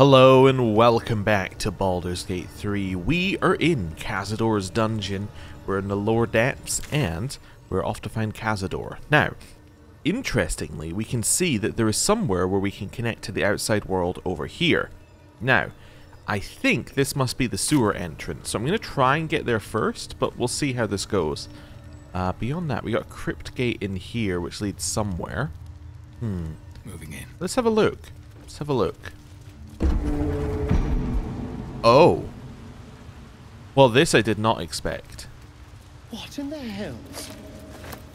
Hello and welcome back to Baldur's Gate 3. We are in Cazador's dungeon. We're in the lower depths and we're off to find Cazador. Now, interestingly, we can see that there is somewhere where we can connect to the outside world over here. Now, I think this must be the sewer entrance, so I'm going to try and get there first, but we'll see how this goes. Beyond that, we got a crypt gate in here which leads somewhere. Moving in. Let's have a look. Let's have a look. Oh. Well, this I did not expect. What in the hells?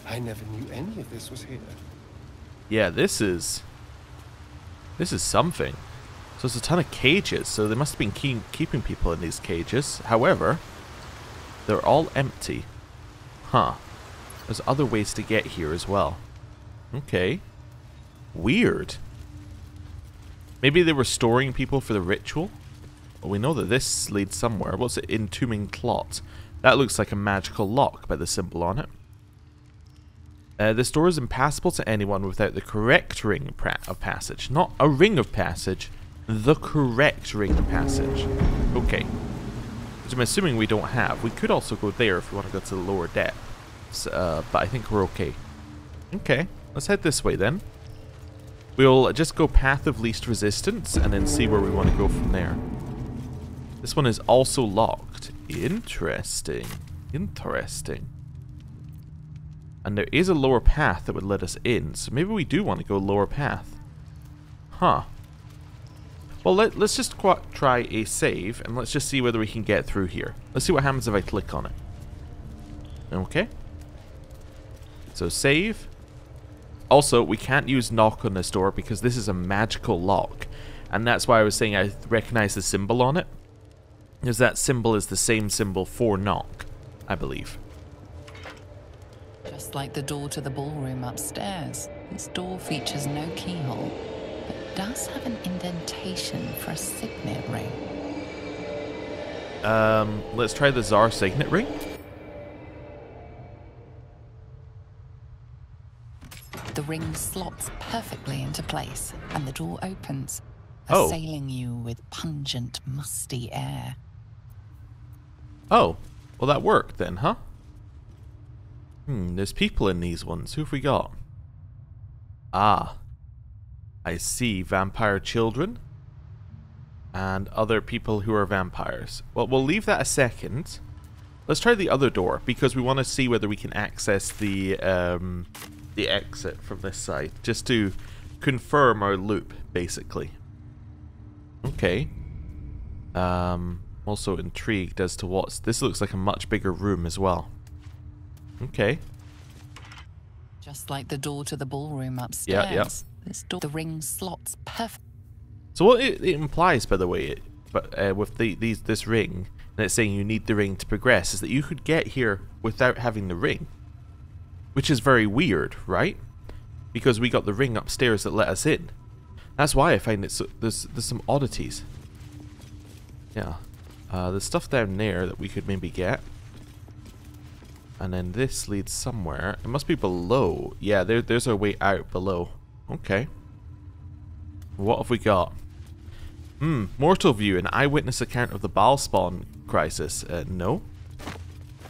I never knew any of this was here. Yeah, this is something. So there's a ton of cages, so they must have been keeping people in these cages. However, they're all empty. Huh. There's other ways to get here as well. Okay. Weird. Maybe they were storing people for the ritual? Well, we know that this leads somewhere. What's it? Entombing Clot. That looks like a magical lock by the symbol on it. This door is impassable to anyone without the correct ring of passage. Not a ring of passage, the correct ring of passage. Okay. Which I'm assuming we don't have. We could also go there if we want to go to the lower depths. But I think we're okay. Okay. Let's head this way then. We'll just go path of least resistance and then see where we want to go from there. This one is also locked. Interesting. Interesting. And there is a lower path that would let us in, so maybe we do want to go lower path. Huh. Well, let's just try a save, and let's just see whether we can get through here. Let's see what happens if I click on it. Okay. So save. Also, we can't use knock on this door because this is a magical lock. And that's why I was saying I recognize the symbol on it. Because that symbol is the same symbol for knock, I believe. Just like the door to the ballroom upstairs, this door features no keyhole, but does have an indentation for a signet ring. Let's try the Tsar signet ring. The ring slots perfectly into place, and the door opens, Oh. assailing you with pungent, musty air. Oh, well that worked then, huh? There's people in these ones. Who have we got? Ah, I see. Vampire children. And other people who are vampires. Well, we'll leave that a second. Let's try the other door, because we want to see whether we can access the exit from this side. Just to confirm our loop, basically. Okay. Also intrigued as to what's... This looks like a much bigger room as well. Okay. Just like the door to the ballroom upstairs, Yeah. this door, the ring slots perfect. So what it implies, by the way, with this ring, and it's saying you need the ring to progress, is that you could get here without having the ring. Which is very weird, right? Because we got the ring upstairs that let us in. That's why I find it so, there's some oddities. Yeah. There's stuff down there that we could maybe get. And then this leads somewhere. It must be below. Yeah, there's our way out below. Okay. What have we got? Mortal View, an eyewitness account of the Balspawn crisis. No.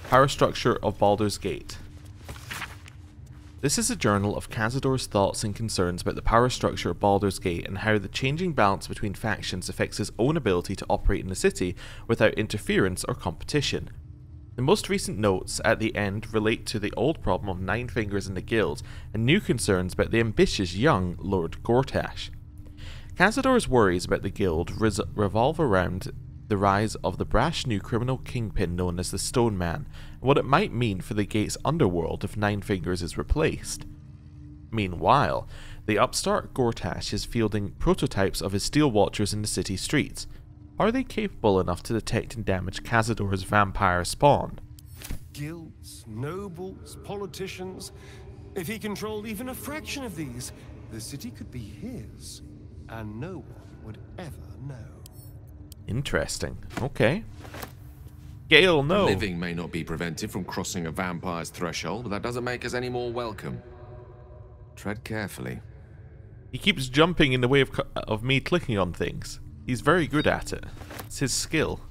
Power structure of Baldur's Gate. This is a journal of Cazador's thoughts and concerns about the power structure of Baldur's Gate and how the changing balance between factions affects his own ability to operate in the city without interference or competition. The most recent notes at the end relate to the old problem of Nine Fingers in the Guild and new concerns about the ambitious young Lord Gortash. Cazador's worries about the Guild revolve around the rise of the brash new criminal kingpin known as the Stone Man, and what it might mean for the Gate's underworld if Nine Fingers is replaced. Meanwhile, the upstart Gortash is fielding prototypes of his Steel Watchers in the city streets. Are they capable enough to detect and damage Cazador's vampire spawn? Guilds, nobles, politicians. If he controlled even a fraction of these, the city could be his, and no one would ever know. Interesting. Okay. Gale, no. Living may not be prevented from crossing a vampire's threshold, but that doesn't make us any more welcome. Tread carefully. He keeps jumping in the way of me clicking on things. He's very good at it. It's his skill.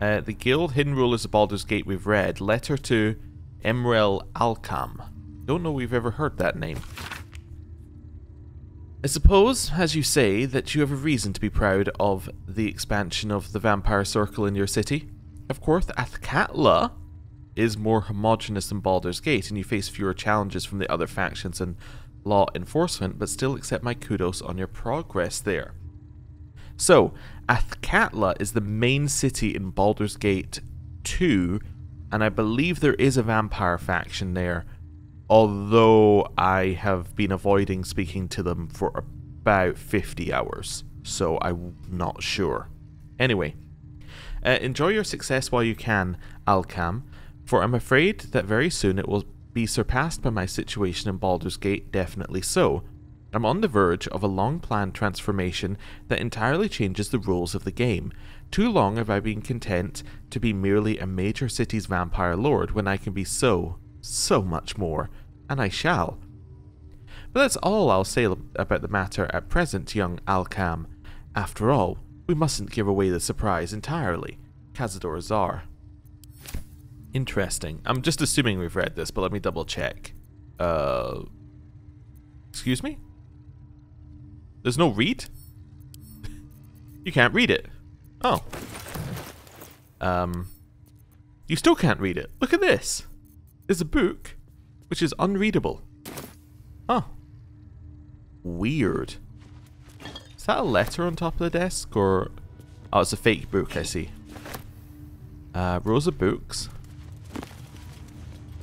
The Guild, Hidden Rulers of Baldur's Gate we've read. Letter to Emrel Alcam. Don't know we've ever heard that name. I suppose, as you say, that you have a reason to be proud of the expansion of the Vampire Circle in your city. Of course, Athkatla is more homogeneous than Baldur's Gate, and you face fewer challenges from the other factions and law enforcement, but still accept my kudos on your progress there. So, Athkatla is the main city in Baldur's Gate 2, and I believe there is a vampire faction there, although I have been avoiding speaking to them for about 50 hours, so I'm not sure. Anyway, enjoy your success while you can, Alcam, for I'm afraid that very soon it will be surpassed by my situation in Baldur's Gate, definitely so. I'm on the verge of a long-planned transformation that entirely changes the rules of the game. Too long have I been content to be merely a major city's vampire lord when I can be so much more, and I shall. But that's all I'll say about the matter at present, young Alcam. After all, we mustn't give away the surprise entirely. Cazador Azar. Interesting. I'm just assuming we've read this, but let me double check. Excuse me? There's no read? You can't read it. Oh. You still can't read it. Look at this. There's a book which is unreadable. Oh. Weird. Is that a letter on top of the desk, or... Oh, it's a fake book, I see. Rows of books.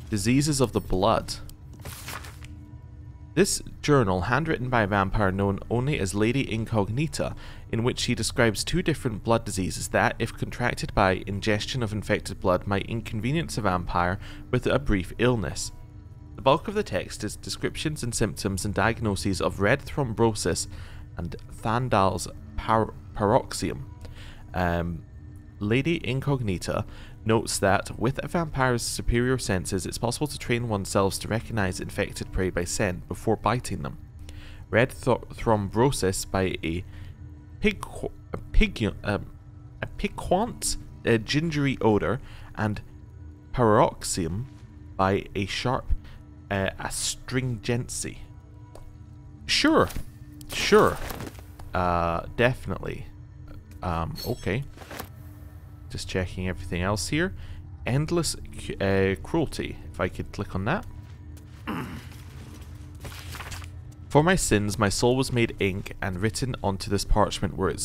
Diseases of the blood. This journal, handwritten by a vampire known only as Lady Incognita, in which she describes 2 different blood diseases that, if contracted by ingestion of infected blood, might inconvenience a vampire with a brief illness. The bulk of the text is descriptions and symptoms and diagnoses of red thrombosis and Thandal's paroxysm. Lady Incognita notes that, with a vampire's superior senses, it's possible to train oneself to recognize infected prey by scent before biting them. Red thrombosis by a piquant gingery odor, and paroxysm by a sharp astringency. Sure. Definitely. Okay. Just checking everything else here. Endless cruelty. If I could click on that. For my sins, my soul was made ink and written onto this parchment, where it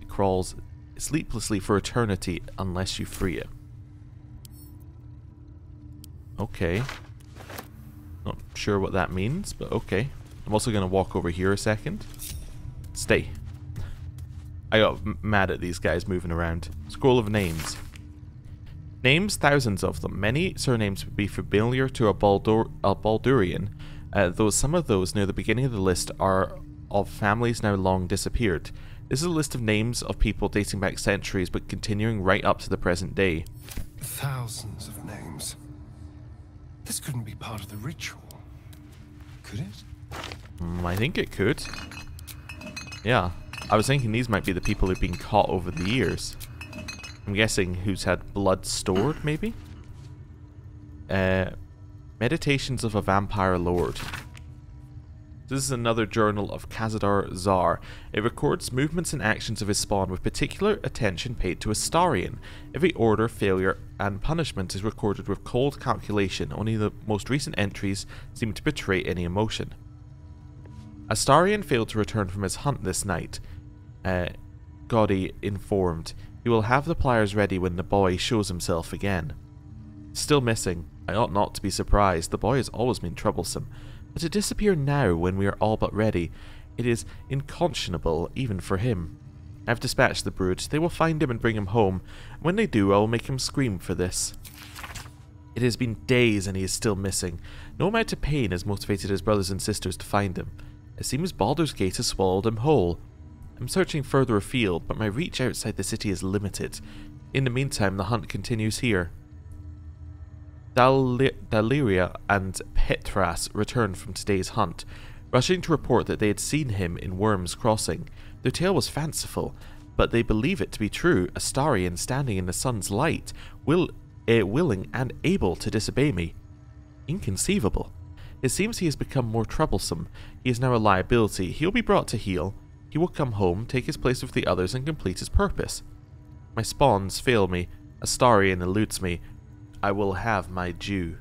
crawls sleeplessly for eternity unless you free it. Okay. Not sure what that means, but okay. I'm also going to walk over here a second. Stay. I got mad at these guys moving around. Scroll of names. Names, thousands of them. Many surnames would be familiar to a Baldurian, though some of those near the beginning of the list are of families now long disappeared. This is a list of names of people dating back centuries, but continuing right up to the present day. Thousands of names. This couldn't be part of the ritual, could it? I think it could. Yeah. I was thinking these might be the people who've been caught over the years. I'm guessing who's had blood stored, maybe? Meditations of a Vampire Lord. This is another journal of Cazador Azar. It records movements and actions of his spawn with particular attention paid to Astarion. Every order, failure, and punishment is recorded with cold calculation. Only the most recent entries seem to betray any emotion. Astarion failed to return from his hunt this night. Gaudy informed. He will have the pliers ready when the boy shows himself again. Still missing. I ought not to be surprised. The boy has always been troublesome. But to disappear now when we are all but ready, it is unconscionable even for him. I have dispatched the brute. They will find him and bring him home. When they do, I will make him scream for this. It has been days and he is still missing. No amount of pain has motivated his brothers and sisters to find him. It seems Baldur's Gate has swallowed him whole. I'm searching further afield, but my reach outside the city is limited. In the meantime, the hunt continues here. Daliria and Petras returned from today's hunt, rushing to report that they had seen him in Worm's Crossing. Their tale was fanciful, but they believe it to be true. Astarion standing in the sun's light, willing and able to disobey me. Inconceivable. It seems he has become more troublesome. He is now a liability. He'll be brought to heel. He will come home, take his place with the others, and complete his purpose. My spawns fail me. Astarion eludes me. I will have my due.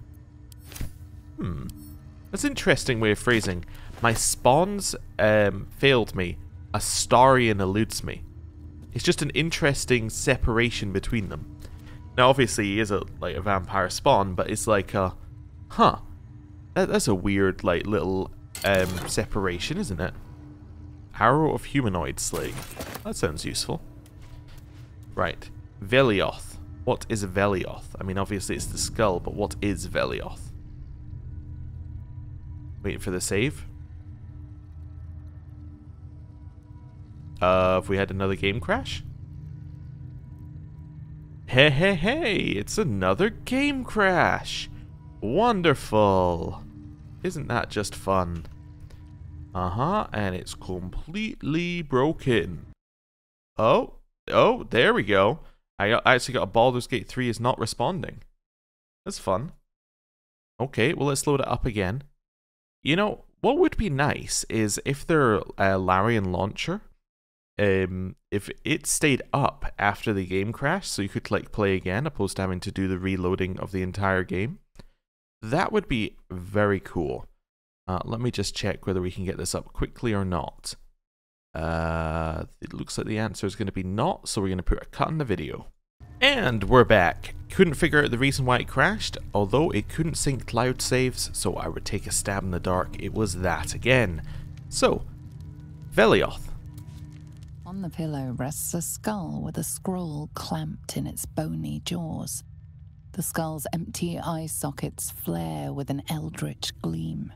That's an interesting way of phrasing. My spawns failed me. Astarion eludes me. It's just an interesting separation between them. Now, obviously, he is a vampire spawn, but it's like a, that's a weird little separation, isn't it? Arrow of humanoid slaying. That sounds useful. Right, Velioth. What is Velioth? I mean, obviously it's the skull, but what is Velioth? Waiting for the save. Have we had another game crash? Hey, it's another game crash. Wonderful. Isn't that just fun? And it's completely broken. Oh, there we go. I actually got a Baldur's Gate 3 is not responding. That's fun. Okay, well, let's load it up again. You know, what would be nice is if their Larian launcher, if it stayed up after the game crashed, so you could play again, opposed to having to do the reloading of the entire game. That would be very cool. Let me just check whether we can get this up quickly or not. It looks like the answer is going to be not, so we're going to put a cut in the video. And we're back. Couldn't figure out the reason why it crashed, although it couldn't sync cloud saves, so I would take a stab in the dark. It was that again. So, Velioth. On the pillow rests a skull with a scroll clamped in its bony jaws. The skull's empty eye sockets flare with an eldritch gleam.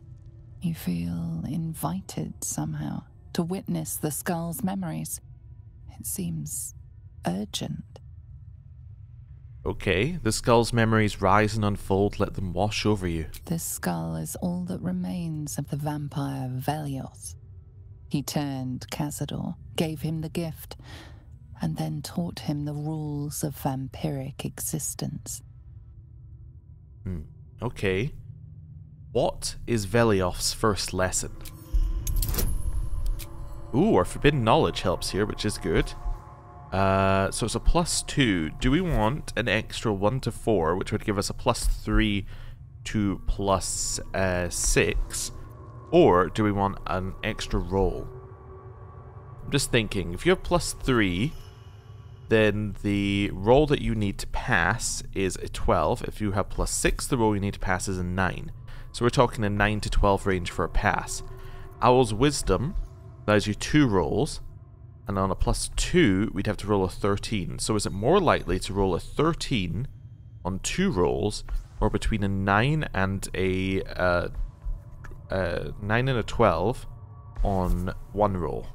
You feel invited somehow to witness the skull's memories. It seems urgent. Okay, the skull's memories rise and unfold, let them wash over you. This skull is all that remains of the vampire Velioth. He turned Cazador, gave him the gift, and then taught him the rules of vampiric existence. Okay. What is Velioth's first lesson? Ooh, our forbidden knowledge helps here, which is good. So it's a +2. Do we want an extra 1 to 4, which would give us a +3 to +6? Or do we want an extra roll? I'm just thinking, if you have +3, then the roll that you need to pass is a 12. If you have +6, the roll you need to pass is a 9. So we're talking a 9 to 12 range for a pass. Owl's Wisdom allows you 2 rolls, and on a +2, we'd have to roll a 13. So is it more likely to roll a 13 on 2 rolls, or between a 9 and a 12 on 1 roll?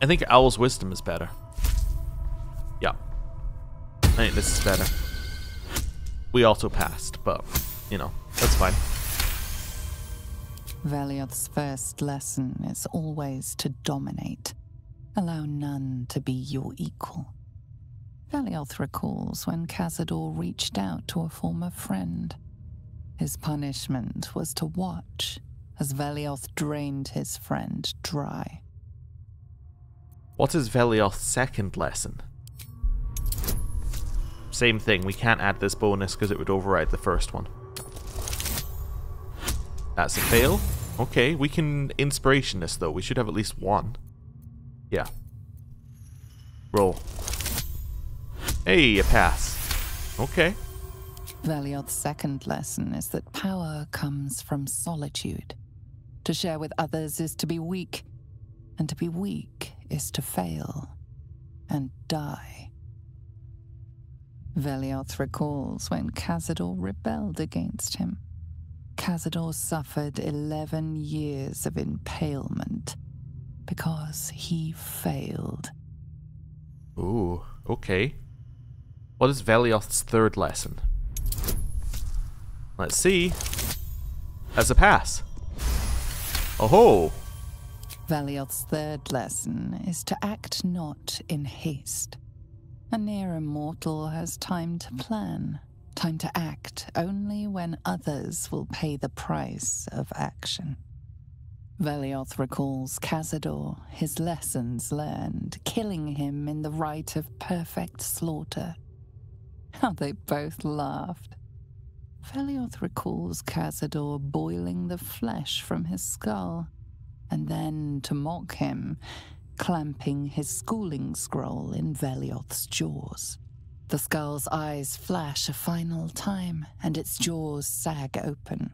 I think Owl's Wisdom is better. Yeah. I think this is better. We auto-passed, but, you know, that's fine. Velioth's first lesson is always to dominate. Allow none to be your equal. Velioth recalls when Cazador reached out to a former friend. His punishment was to watch as Velioth drained his friend dry. What is Velioth's second lesson? Same thing, we can't add this bonus because it would override the first one. That's a fail. Okay, we can inspiration this though. We should have at least 1. Yeah. Roll. Hey, a pass. Okay. Velioth's second lesson is that power comes from solitude. To share with others is to be weak, and to be weak is to fail and die. Velioth recalls when Cazador rebelled against him. Cazador suffered 11 years of impalement because he failed. Ooh, okay. What is Velioth's third lesson? Let's see. As a pass. Oh-ho! Velioth's third lesson is to act not in haste. A near immortal has time to plan, time to act only when others will pay the price of action. Velioth recalls Cazador, his lessons learned, killing him in the rite of perfect slaughter. How they both laughed. Velioth recalls Cazador boiling the flesh from his skull, and then, to mock him, clamping his schooling scroll in Velioth's jaws. The skull's eyes flash a final time, and its jaws sag open.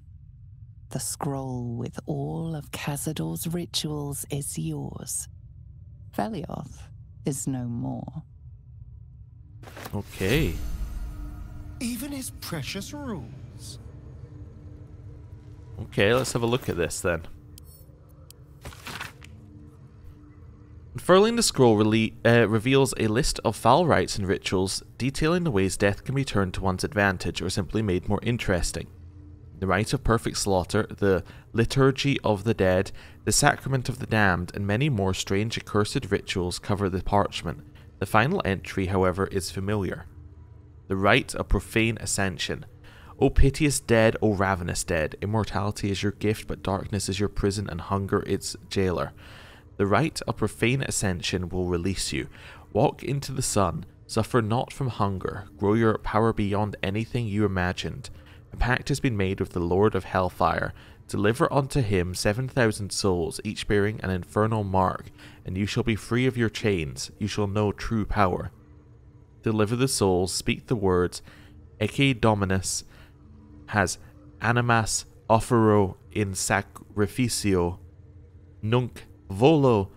The scroll with all of Cazador's rituals is yours. Velioth is no more. Okay. Even his precious rules. Okay, let's have a look at this then. Unfurling the scroll reveals a list of foul rites and rituals detailing the ways death can be turned to one's advantage or simply made more interesting. The rite of perfect slaughter, the liturgy of the dead, the sacrament of the damned, and many more strange accursed rituals cover the parchment. The final entry, however, is familiar. The rite of profane ascension. O piteous dead, O ravenous dead, immortality is your gift, but darkness is your prison and hunger its jailer. The rite of profane ascension will release you. Walk into the sun, suffer not from hunger, grow your power beyond anything you imagined. A pact has been made with the Lord of Hellfire. Deliver unto him 7,000 souls, each bearing an infernal mark, and you shall be free of your chains. You shall know true power. Deliver the souls, speak the words, Ecce Dominus has animas offero in sacrificio, nunc volo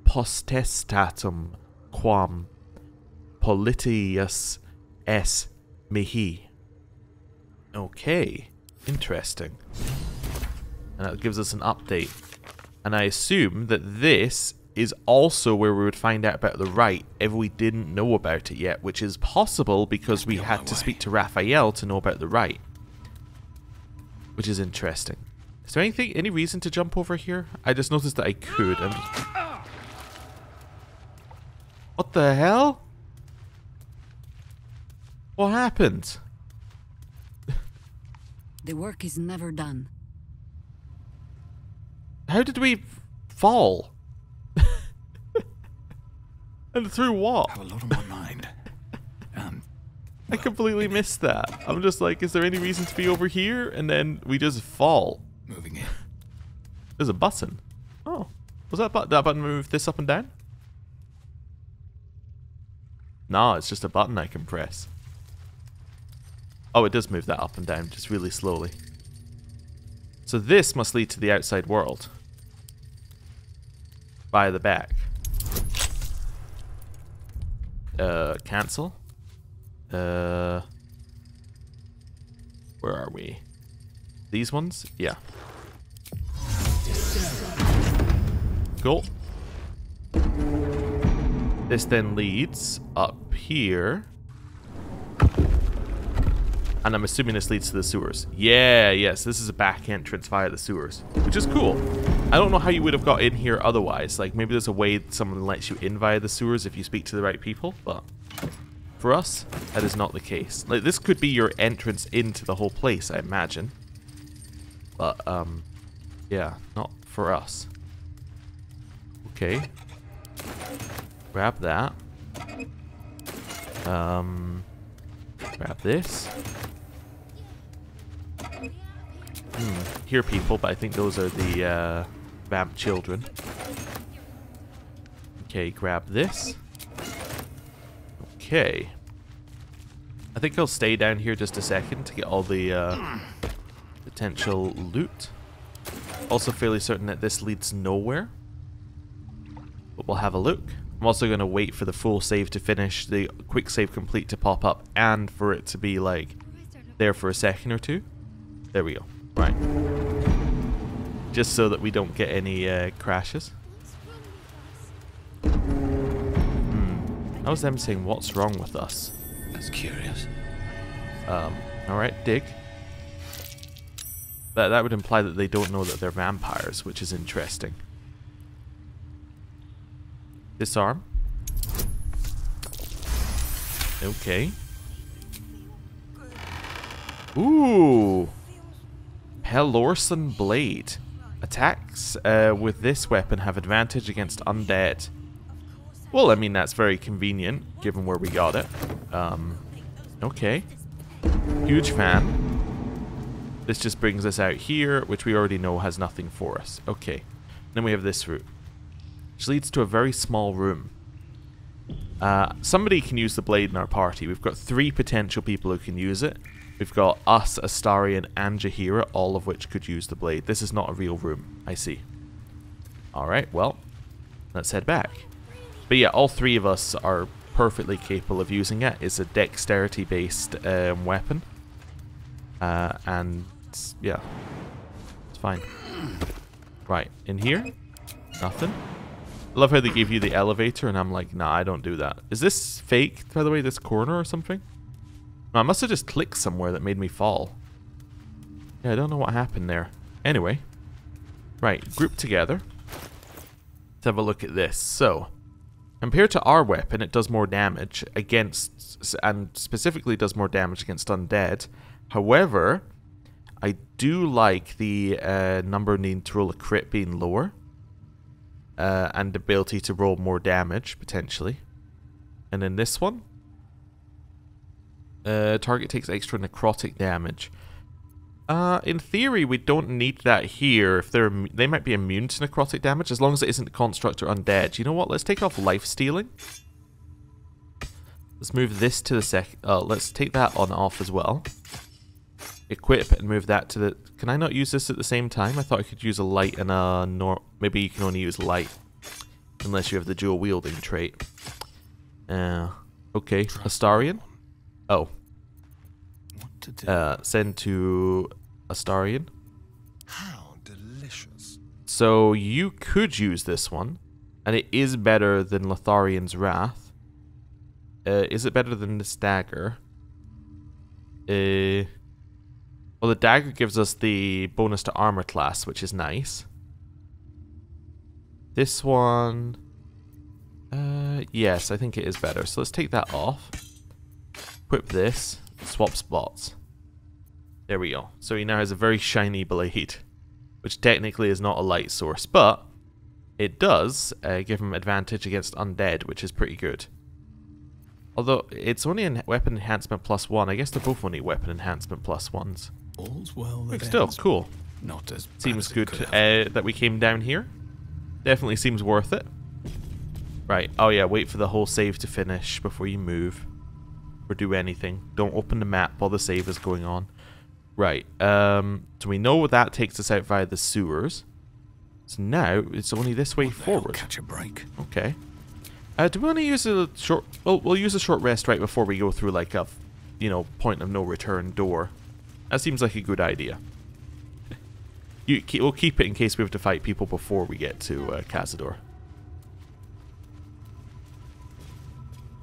postestatum quam politius es mihi. Okay, interesting. And that gives us an update. And I assume that this is also where we would find out about the rite if we didn't know about it yet, which is possible because we had to speak to Raphael to know about the rite. Which is interesting. Is there any reason to jump over here? I just noticed that I could. What the hell? What happened? The work is never done. How did we fall? And through what? I have a lot on my mind. I completely missed that. I'm just like, is there any reason to be over here? And then we just fall. Moving in. There's a button. Oh. Was that button move this up and down? No, it's just a button I can press. Oh, it does move that up and down, just really slowly. So this must lead to the outside world. By the back. Cancel. Where are we? These ones? Yeah. Cool. This then leads up here. And I'm assuming this leads to the sewers. Yeah, yes, this is a back entrance via the sewers. Which is cool. I don't know how you would have got in here otherwise. Like, maybe there's a way someone lets you in via the sewers if you speak to the right people, but for us, that is not the case. Like, this could be your entrance into the whole place, I imagine. But, yeah, not for us. Okay. Grab that. Grab this. Hear people, but I think those are the vamp children. Okay, grab this. Okay. I think I'll stay down here just a second to get all the potential loot. Also fairly certain that this leads nowhere. But we'll have a look. I'm also going to wait for the full save to finish, the quick save complete to pop up, and for it to be like there for a second or two. There we go. Right. Just so that we don't get any crashes. That was them saying, what's wrong with us? That's curious. Alright, dig. That would imply that they don't know that they're vampires, which is interesting. Disarm. Okay. Ooh. Pelorson Blade. Attacks with this weapon have advantage against undead. Well, I mean, that's very convenient, given where we got it. Okay. Huge fan. This just brings us out here, which we already know has nothing for us. Okay. Then we have this route, which leads to a very small room. Somebody can use the blade in our party. We've got 3 potential people who can use it. We've got us, Astarion, and Jaheira, all of which could use the blade. This is not a real room. I see. Alright, well, let's head back. But yeah, all 3 of us are perfectly capable of using it. It's a dexterity-based weapon. And, yeah, it's fine. Right, in here? Nothing. I love how they give you the elevator, and I'm like, nah, I don't do that. Is this fake, by the way, this corner or something? No, I must have just clicked somewhere that made me fall. Yeah, I don't know what happened there. Anyway. Right, group together. Let's have a look at this. So, compared to our weapon, it does more damage against, and specifically does more damage against undead. However, I do like the number needing to roll a crit being lower. And the ability to roll more damage, potentially. And then this one. Target takes extra necrotic damage. In theory, we don't need that here. If they might be immune to necrotic damage, as long as it isn't construct or undead. You know what? Let's take off life stealing. Let's move this to the let's take that on off as well. Equip and move that to the... Can I not use this at the same time? I thought I could use a light and a... Maybe you can only use light. Unless you have the dual wielding trait. Okay. Astarion. Oh. Send to Astarion. How delicious. So you could use this one. And it is better than Lotharion's Wrath. Is it better than this dagger? Well, the dagger gives us the bonus to armor class, which is nice. This one... yes, I think it is better. So let's take that off. Equip this. Swap spots. There we go. So he now has a very shiny blade, which technically is not a light source, but it does give him advantage against undead, which is pretty good. Although, it's only a weapon enhancement +1. I guess they're both only weapon enhancement +1s. All's well that But still, ends cool. not as bad Seems as it good could have. that we came down here. Definitely seems worth it. Right. Oh yeah, wait for the whole save to finish before you move. Or do anything. Don't open the map while the save is going on. Right. So we know that takes us out via the sewers. So now, it's only this way forward. Catch a break. Okay. Do we want to use a short... Well, we'll use a short rest right before we go through like a, point of no return door. That seems like a good idea. We'll keep it in case we have to fight people before we get to Cazador.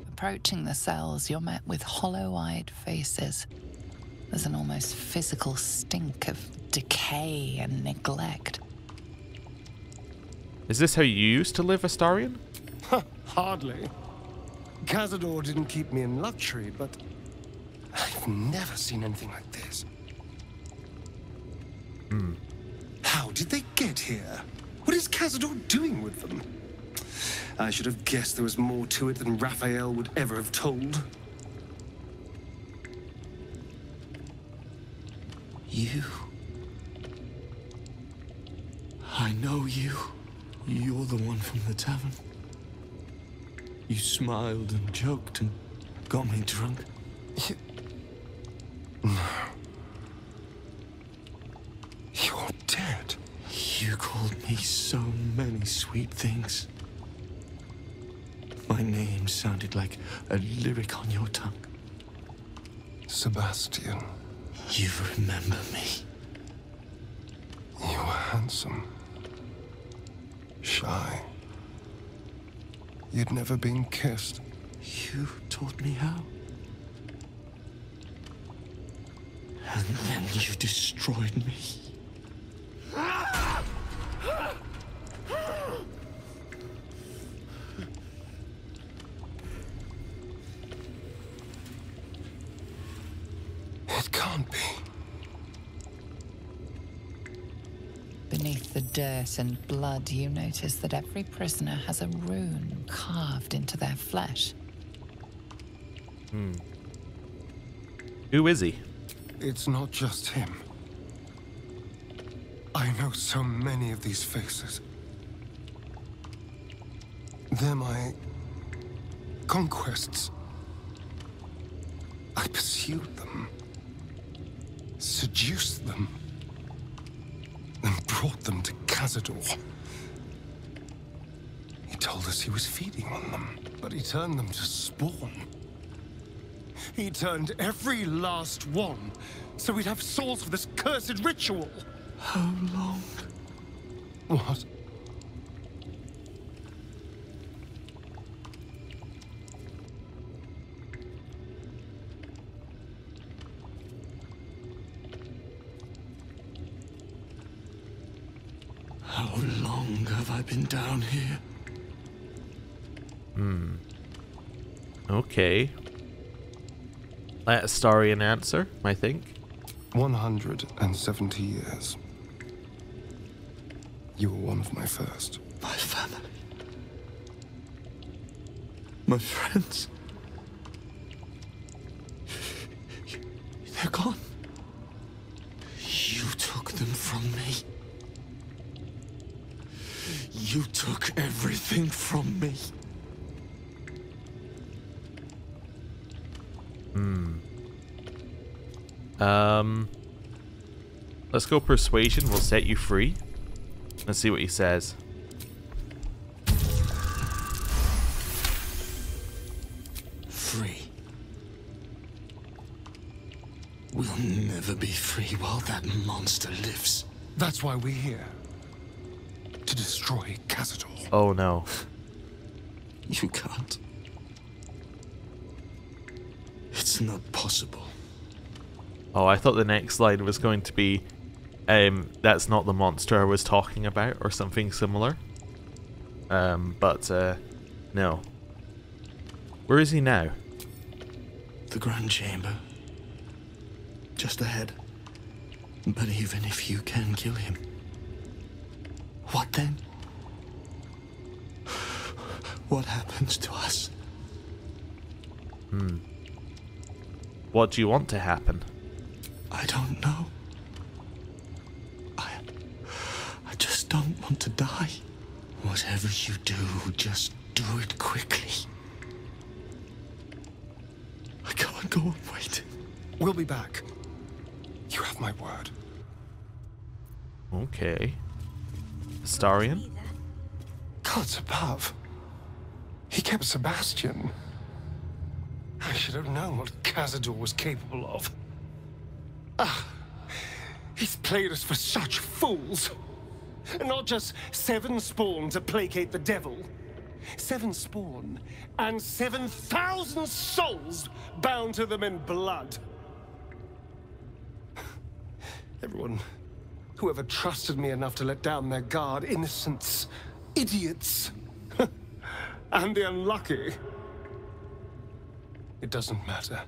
Approaching the cells, you're met with hollow-eyed faces. There's an almost physical stink of decay and neglect. Is this how you used to live, Astarion? Hardly. Cazador didn't keep me in luxury, but I've never seen anything like this. How did they get here? What is Cazador doing with them? I should have guessed there was more to it than Raphael would ever have told. You. I know you. You're the one from the tavern. You smiled and joked and got me drunk. You're dead. You called me so many sweet things. My name sounded like a lyric on your tongue. Sebastian, You remember me. you were handsome. Shy. You'd never been kissed. You taught me how. And then you destroyed me. can't be. Beneath the dirt and blood, you notice that every prisoner has a rune carved into their flesh. Who is he? It's not just him. I know so many of these faces. They're my conquests. I pursued them, seduced them, and brought them to Cazador. He told us he was feeding on them, but he turned them to spawn. He turned every last one, so we'd have souls for this cursed ritual. How long? What? How long have I been down here? Okay. Let Astarion answer, I think. 170 years. You were one of my first. My family. My friends. They're gone. You took them from me. You took everything from me. Let's go persuasion. We'll set you free. Let's see what he says. Free. We'll never be free while that monster lives. That's why we're here. To destroy Cazador. Oh no. You can't. It's not possible. Oh, I thought the next line was going to be, that's not the monster I was talking about, or something similar. But no. Where is he now? The Grand Chamber. Just ahead. But even if you can kill him, what then? What happens to us? What do you want to happen? I don't know. I just don't want to die. Whatever you do, just do it quickly. I can't go on waiting. We'll be back. You have my word. Okay. Astarion? Gods above. He kept Sebastian. I should have known what Cazador was capable of. He's played us for such fools. Not just 7 spawn to placate the devil. 7 spawn and 7,000 souls bound to them in blood. Everyone, whoever trusted me enough to let down their guard, innocents, idiots, and the unlucky. It doesn't matter.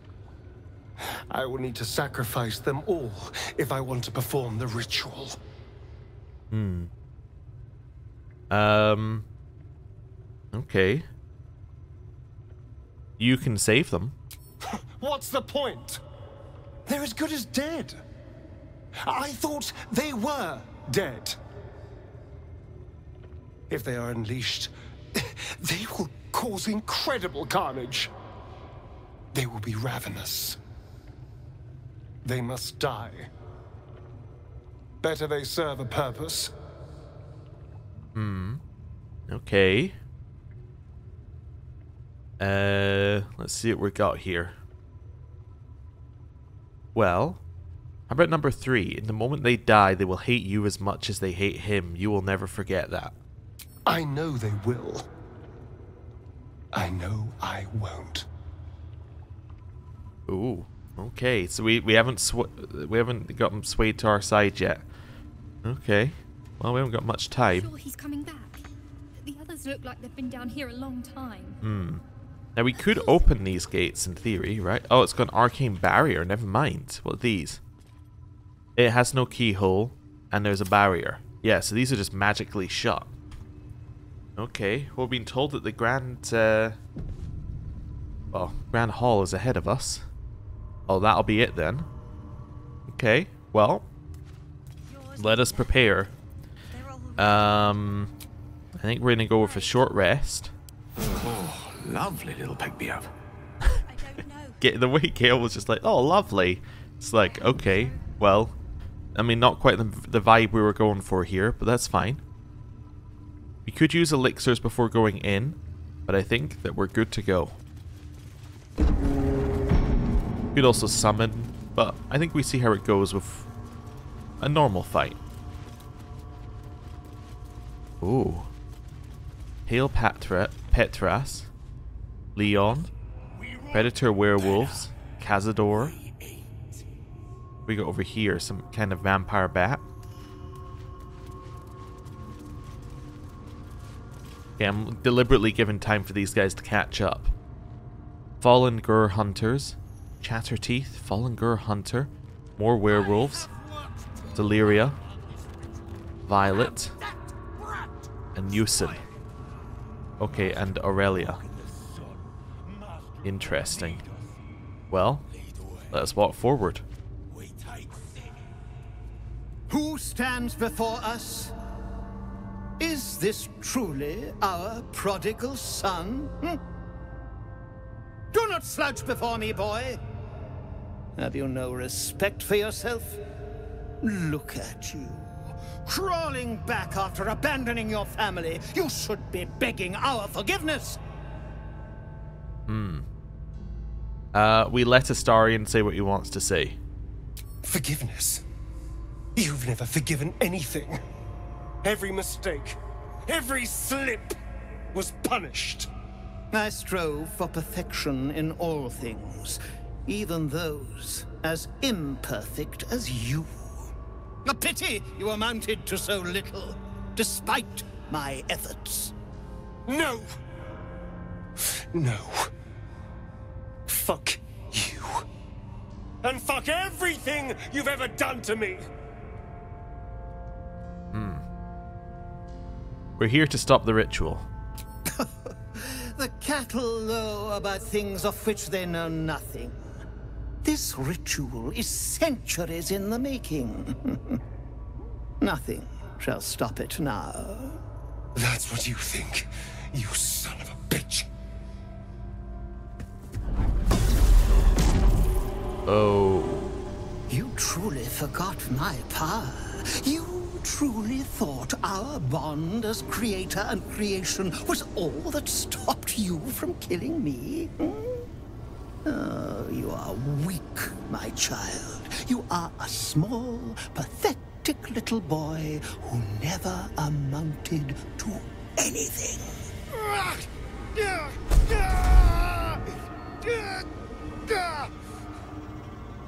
I will need to sacrifice them all if I want to perform the ritual. Okay. You can save them. What's the point? They're as good as dead. I thought they were dead. If they are unleashed, they will cause incredible carnage. They will be ravenous. They must die. Better they serve a purpose. Okay. Let's see what we got here. Well, how about number 3? In the moment they die, they will hate you as much as they hate him. You will never forget that. I know they will. I know I won't. Ooh. Okay, so we haven't got him swayed to our side yet. Okay. Well, we haven't got much time. Sure he's coming back. The others look like they've been down here a long time. Now we could open these gates in theory, right? Oh, it's got an arcane barrier. Never mind. What are these? It has no keyhole, and there's a barrier. Yeah, so these are just magically shut. Okay, we're being told that the Grand Hall is ahead of us. Oh, that'll be it then. Okay, well, let us prepare. I think we're gonna go with a short rest. Oh, lovely little pick-me-up. The way Gale was just like, oh, lovely. It's like, okay, well, I mean, not quite the vibe we were going for here, but that's fine. We could use elixirs before going in, but I think that we're good to go. Could also summon, but I think we see how it goes with a normal fight. Ooh. Hail Petras, Leon, Predator Werewolves, Cazador. We got over here some kind of vampire bat. Yeah, I'm deliberately giving time for these guys to catch up. Fallen Gur Hunters, Chatterteeth, Fallen Gur Hunter, more werewolves, Deliria, Violet, and Newson. Okay, and Aurelia. Interesting. Well, let us walk forward. Who stands before us? Is this truly our prodigal son? Do not slouch before me, boy. Have you no respect for yourself? Look at you. Crawling back after abandoning your family. You should be begging our forgiveness. We let Astarion say what he wants to say. Forgiveness? You've never forgiven anything. Every mistake, every slip was punished. I strove for perfection in all things, even those as imperfect as you. A pity you amounted to so little, despite my efforts. No! No. Fuck you. And fuck everything you've ever done to me! We're here to stop the ritual. The cattle know about things of which they know nothing. This ritual is centuries in the making. Nothing shall stop it now. That's what you think, you son of a bitch. Oh. You truly forgot my power. You truly thought our bond as creator and creation was all that stopped you from killing me? Oh, you are weak, my child. You are a small, pathetic little boy who never amounted to anything.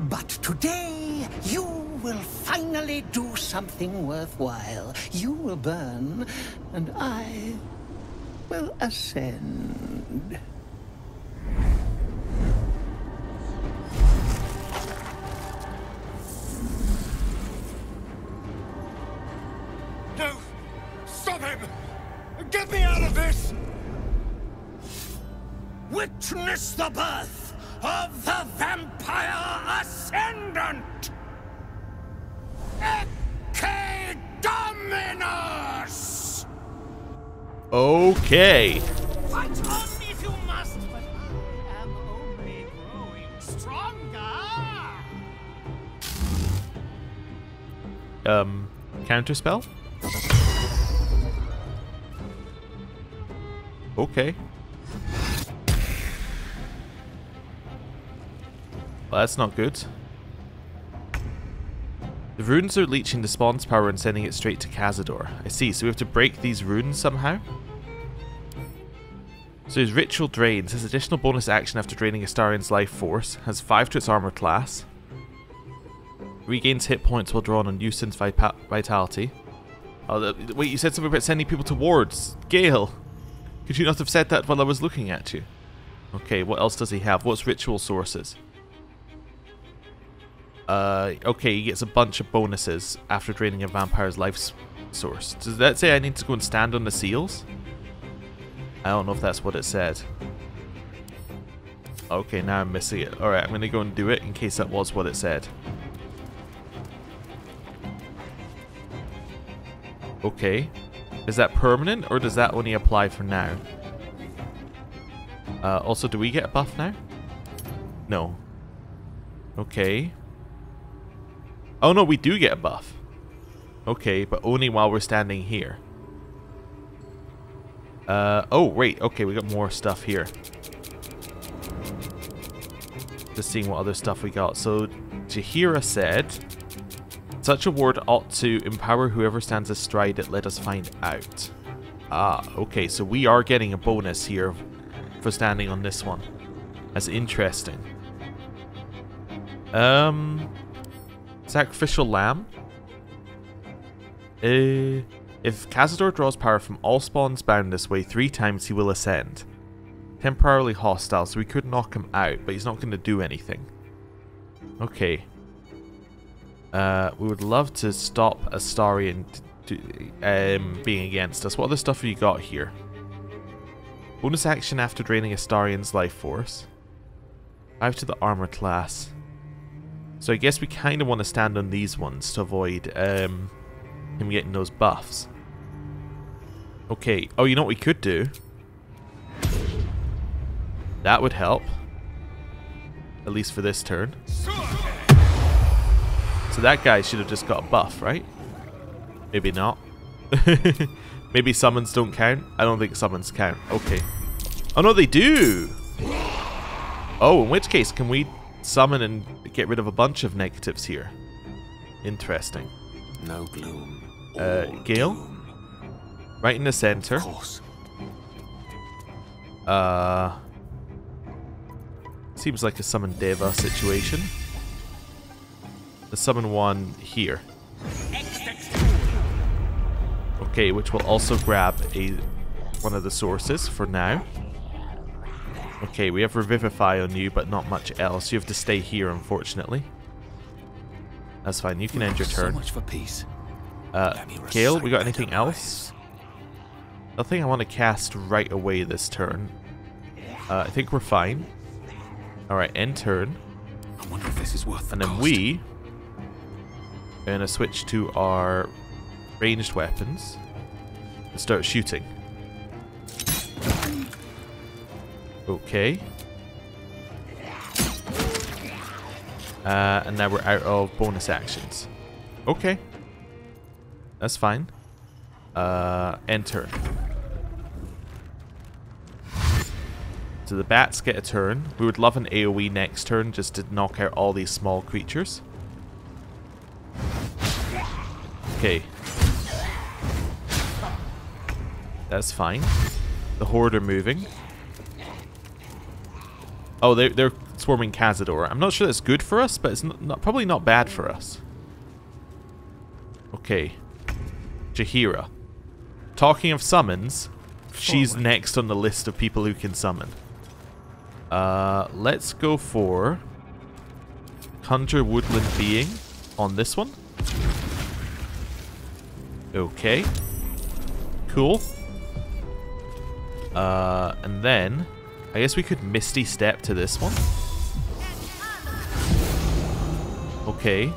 But today, you will finally do something worthwhile. You will burn, and I will ascend. No! Stop him! Get me out of this! Witness the birth of the Vampire Ascendant! Ecce Dominus! Okay. Fight on if you must, but I am only growing stronger! Counterspell? Okay. Well, that's not good. The runes are leeching the spawn's power and sending it straight to Cazador. I see, so we have to break these runes somehow? So his Ritual Drains has additional bonus action after draining Astarion's life force, has 5 to its armor class, regains hit points while drawn on Newson's vitality. Oh, wait, you said something about sending people towards. Gale! Could you not have said that while I was looking at you? Okay, what else does he have? What's ritual sources? Okay, he gets a bunch of bonuses after draining a vampire's life source. Does that say I need to go and stand on the seals? I don't know if that's what it said. Okay, now I'm missing it. Alright, I'm going to go and do it in case that was what it said. Okay. Is that permanent, or does that only apply for now? Also, do we get a buff now? No. Okay. Oh no, we do get a buff. Okay, but only while we're standing here. Oh, wait. Okay, we got more stuff here. Just seeing what other stuff we got. So, Jahira said, such a ward ought to empower whoever stands astride it. Let us find out. Ah, okay. So we are getting a bonus here for standing on this one. That's interesting. Sacrificial lamb. If Cazador draws power from all spawns bound this way 3 times, he will ascend. Temporarily hostile, so we could knock him out, but he's not going to do anything. Okay. We would love to stop Astarion being against us. What other stuff have you got here? Bonus action after draining Astarion's life force. 5 to the armor class. So I guess we kind of want to stand on these ones to avoid him getting those buffs. Okay. Oh, you know what we could do? That would help. At least for this turn. So that guy should have just got a buff, right? Maybe not. Maybe summons don't count? I don't think summons count. Okay. Oh no, they do! Oh, in which case, can we summon and get rid of a bunch of negatives here? Interesting. No gloom. Gale? Right in the center. Of course. Seems like a summon Deva situation. Let's summon one here. Okay, which will also grab one of the sources for now. Okay, we have Revivify on you, but not much else. You have to stay here, unfortunately. That's fine. You can end your turn. So much for peace. Gale, we got anything else? Nothing I want to cast right away this turn. I think we're fine. Alright, end turn. I wonder if this is worth the and then cost. we are going to switch to our ranged weapons and start shooting. Okay. And now we're out of bonus actions. Okay. That's fine. End turn. So the bats get a turn. We would love an AoE next turn just to knock out all these small creatures. Okay. That's fine. The horde are moving. Oh, they're swarming Cazador. I'm not sure that's good for us, but it's probably not bad for us. Okay. Jahira. Talking of summons, she's next on the list of people who can summon. Let's go for Conjure Woodland Being on this one. Okay. Cool. And then I guess we could Misty Step to this one. Okay.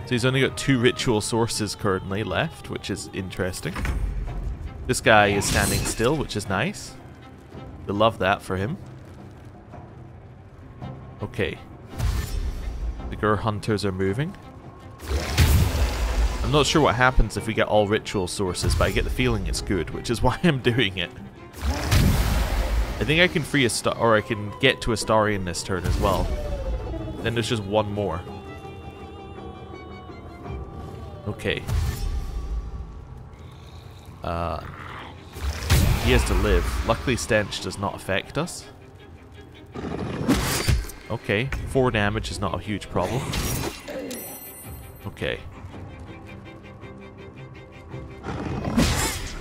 So he's only got 2 ritual sources currently left, which is interesting. This guy is standing still, which is nice. We love that for him. Okay. The Gur Hunters are moving. I'm not sure what happens if we get all ritual sources, but I get the feeling it's good, which is why I'm doing it. I think I can free a star, or I can get to Astarion this turn as well. Then there's just one more. Okay. He has to live. Luckily, Stench does not affect us. Okay, 4 damage is not a huge problem. Okay.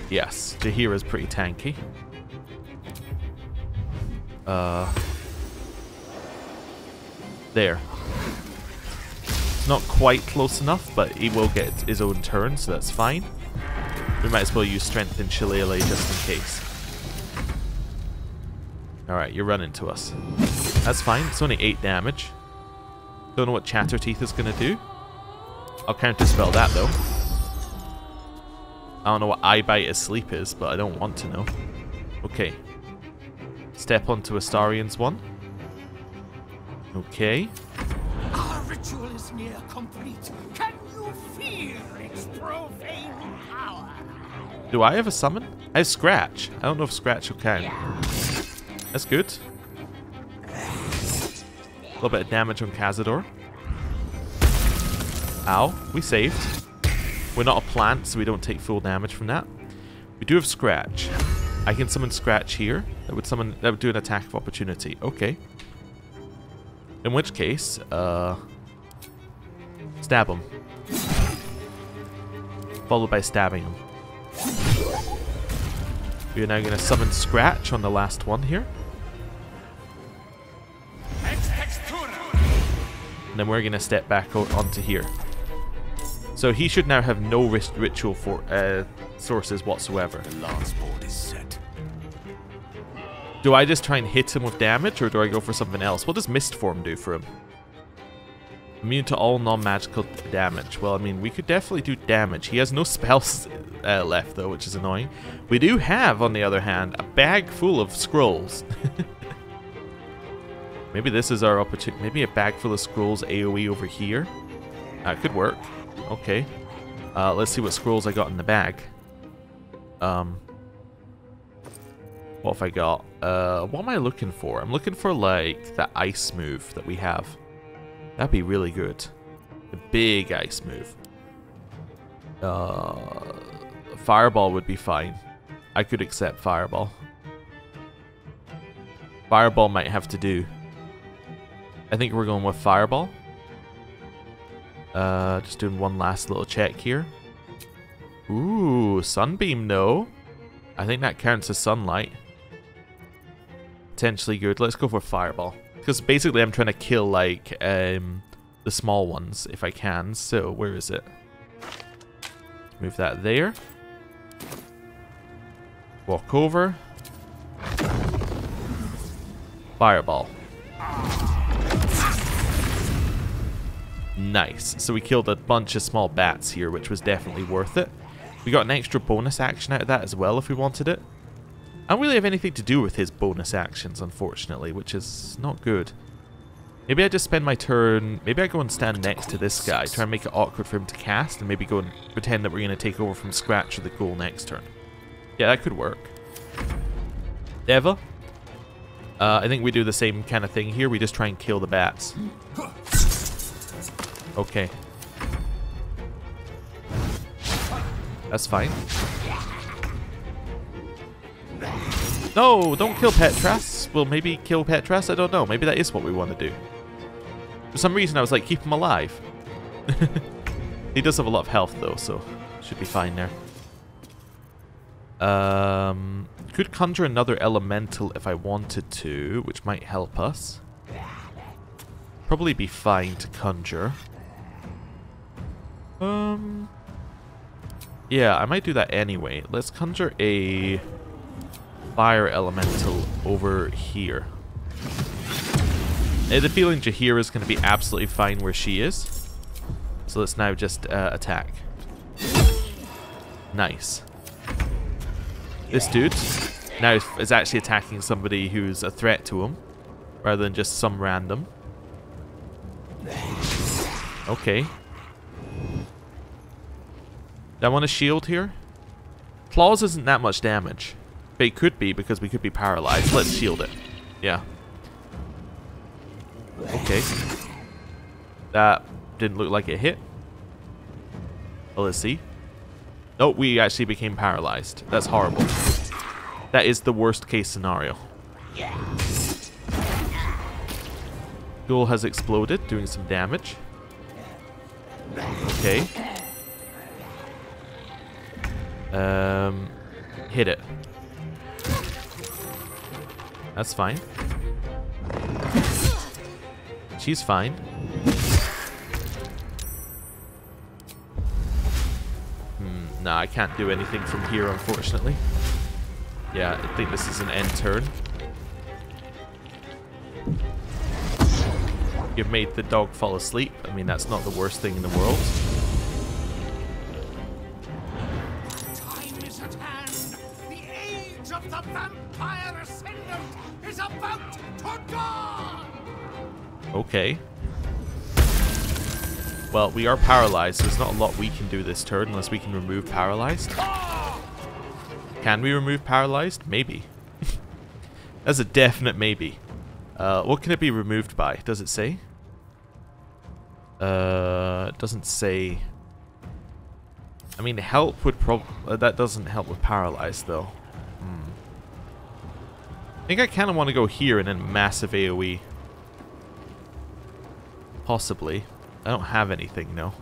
Yes, Jahira's pretty tanky. There. It's not quite close enough, but he will get his own turn, so that's fine. We might as well use Strength and Shillelagh just in case. Alright, you're running to us. That's fine, it's only 8 damage. Don't know what Chatterteeth is going to do. I'll counterspell that though. I don't know what Eye Bite Asleep is, but I don't want to know. Okay. Step onto Astarion's one. Okay. Our ritual is near complete. Can you feel its profane power? Do I have a summon? I have Scratch. I don't know if Scratch will count. That's good. A little bit of damage on Cazador. Ow, we saved. We're not a plant, so we don't take full damage from that. We do have Scratch. I can summon Scratch here. That would do an attack of opportunity. Okay. In which case, stab him. Followed by stabbing him. We are now going to summon Scratch on the last one here. And then we're going to step back out onto here. So he should now have no ritual for sources whatsoever. The last board is set. Do I just try and hit him with damage, or do I go for something else? What does Mist Form do for him? Immune to all non-magical damage. Well, I mean, we could definitely do damage. He has no spells left, though, which is annoying. We do have, on the other hand, a bag full of scrolls. Maybe this is our opportunity. Maybe a bag full of scrolls AoE over here. That could work. Okay. Let's see what scrolls I got in the bag. What have I got? What am I looking for? I'm looking for, like, the ice move that we have. That'd be really good. The big ice move. Fireball would be fine. I could accept Fireball. Fireball might have to do. I think we're going with Fireball. Just doing one last little check here. Ooh, Sunbeam, no. I think that counts as sunlight. Potentially good. Let's go for Fireball. Because basically I'm trying to kill, like, the small ones if I can. So, where is it? Move that there. Walk over. Fireball. Nice. So we killed a bunch of small bats here, which was definitely worth it. We got an extra bonus action out of that as well if we wanted it. I don't really have anything to do with his bonus actions, unfortunately, which is not good. Maybe I just spend my turn... Maybe I go and stand next to this guy, try and make it awkward for him to cast, and maybe go and pretend that we're going to take over from Scratch or the Ghoul next turn. Yeah, that could work. Deva? I think we do the same kind of thing here. We just try and kill the bats. Okay. That's fine. No, don't kill Petras. Well, maybe kill Petras. I don't know. Maybe that is what we want to do. For some reason, I was like, keep him alive. He does have a lot of health, though, so should be fine there. Could conjure another elemental if I wanted to, which might help us. Probably be fine to conjure. Yeah, I might do that anyway. Let's conjure a fire elemental over here. I have the feeling Jaheira is going to be absolutely fine where she is. So let's now just attack. Nice. This dude now is actually attacking somebody who's a threat to him, rather than just some random. Okay. Do I want a shield here? Claws isn't that much damage. But it could be, because we could be paralyzed. Let's shield it. Yeah. Okay. That didn't look like it hit. Well, let's see. Nope, we actually became paralyzed. That's horrible. That is the worst case scenario. Ghoul has exploded, doing some damage. Okay. Hit it. That's fine. She's fine. Nah, I can't do anything from here, unfortunately. Yeah, I think this is an end turn. You've made the dog fall asleep. I mean, that's not the worst thing in the world. Time is at hand. The age of the vampire ascendant is about to dawn. Okay. Well, we are paralyzed, so there's not a lot we can do this turn unless we can remove paralyzed. Can we remove paralyzed? Maybe. That's a definite maybe. What can it be removed by? Does it say? It doesn't say. I mean, help would that doesn't help with paralyzed though. I think I kind of want to go here and then massive AoE. Possibly. I don't have anything, no.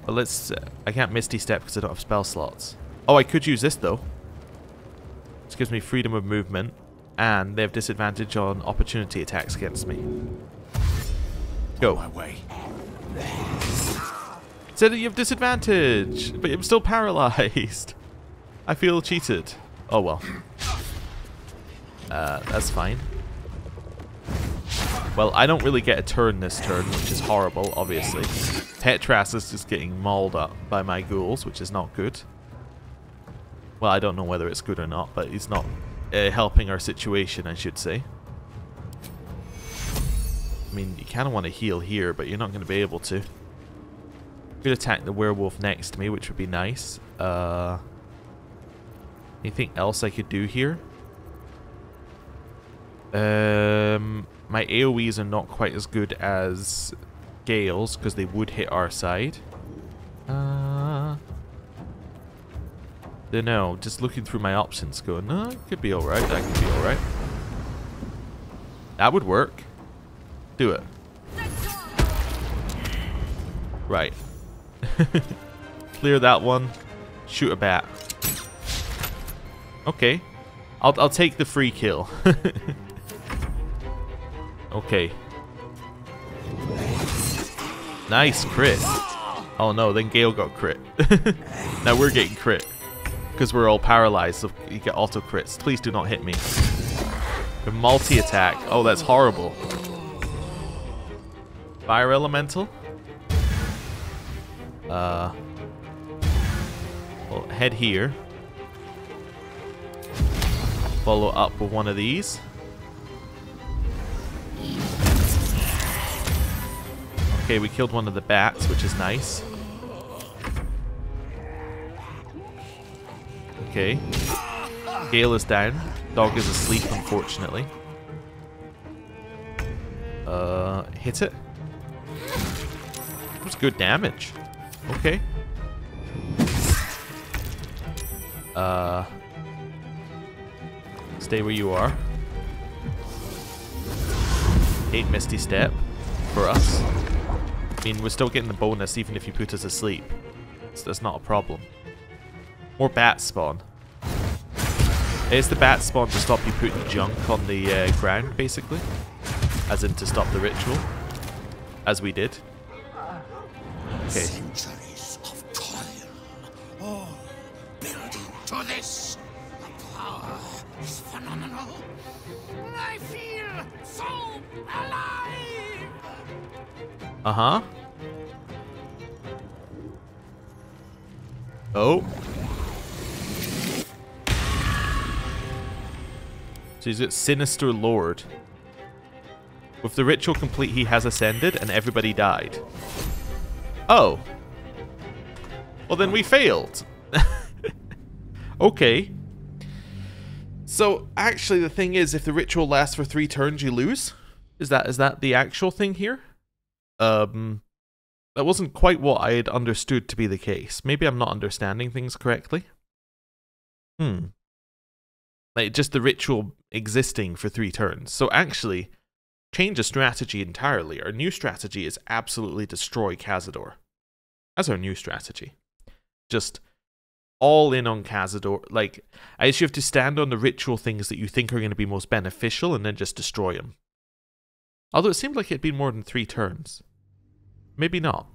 But let's... I can't Misty Step because I don't have spell slots. Oh, I could use this, though. This gives me freedom of movement. And they have disadvantage on opportunity attacks against me. Go. My way. Said that you have disadvantage, but I'm still paralyzed. I feel cheated. Oh, well. That's fine. Well, I don't really get a turn this turn, which is horrible, obviously. Tetras is just getting mauled up by my ghouls, which is not good. Well, I don't know whether it's good or not, but he's not helping our situation, I should say. I mean, you kind of want to heal here, but you're not going to be able to. Could attack the werewolf next to me, which would be nice. Anything else I could do here? My AoEs are not quite as good as Gale's because they would hit our side. Don't know. Just looking through my options, going, no, it could be alright. That could be alright. That would work. Do it. Right. Clear that one. Shoot a bat. Okay. I'll take the free kill. Okay. Nice crit. Oh no, then Gale got crit. Now we're getting crit. Because we're all paralyzed, so you get auto crits. Please do not hit me. The multi-attack. Oh, that's horrible. Fire Elemental. Well, head here. Follow up with one of these. Okay, we killed one of the bats, which is nice. Okay. Gale is down. Dog is asleep, unfortunately. Hit it. That was good damage. Okay. Stay where you are. 8 Misty Step for us. I mean, we're still getting the bonus even if you put us asleep. So that's not a problem. More bats spawn. Is the bat spawn to stop you putting junk on the ground, basically? As in to stop the ritual? As we did. Okay. Centuries of toil, all building to this. The power is phenomenal. I feel so alive. Uh-huh. Oh. So he's got Sinister Lord. With the ritual complete, he has ascended and everybody died. Oh. Well, then we failed. Okay. So, actually, the thing is, if the ritual lasts for 3 turns, you lose? Is that the actual thing here? That wasn't quite what I had understood to be the case. Maybe I'm not understanding things correctly. Like, just the ritual existing for 3 turns. So, actually, change the strategy entirely. Our new strategy is absolutely destroy Cazador. That's our new strategy. Just all in on Cazador. Like, I guess you have to stand on the ritual things that you think are going to be most beneficial and then just destroy them. Although it seemed like it'd been more than 3 turns. Maybe not.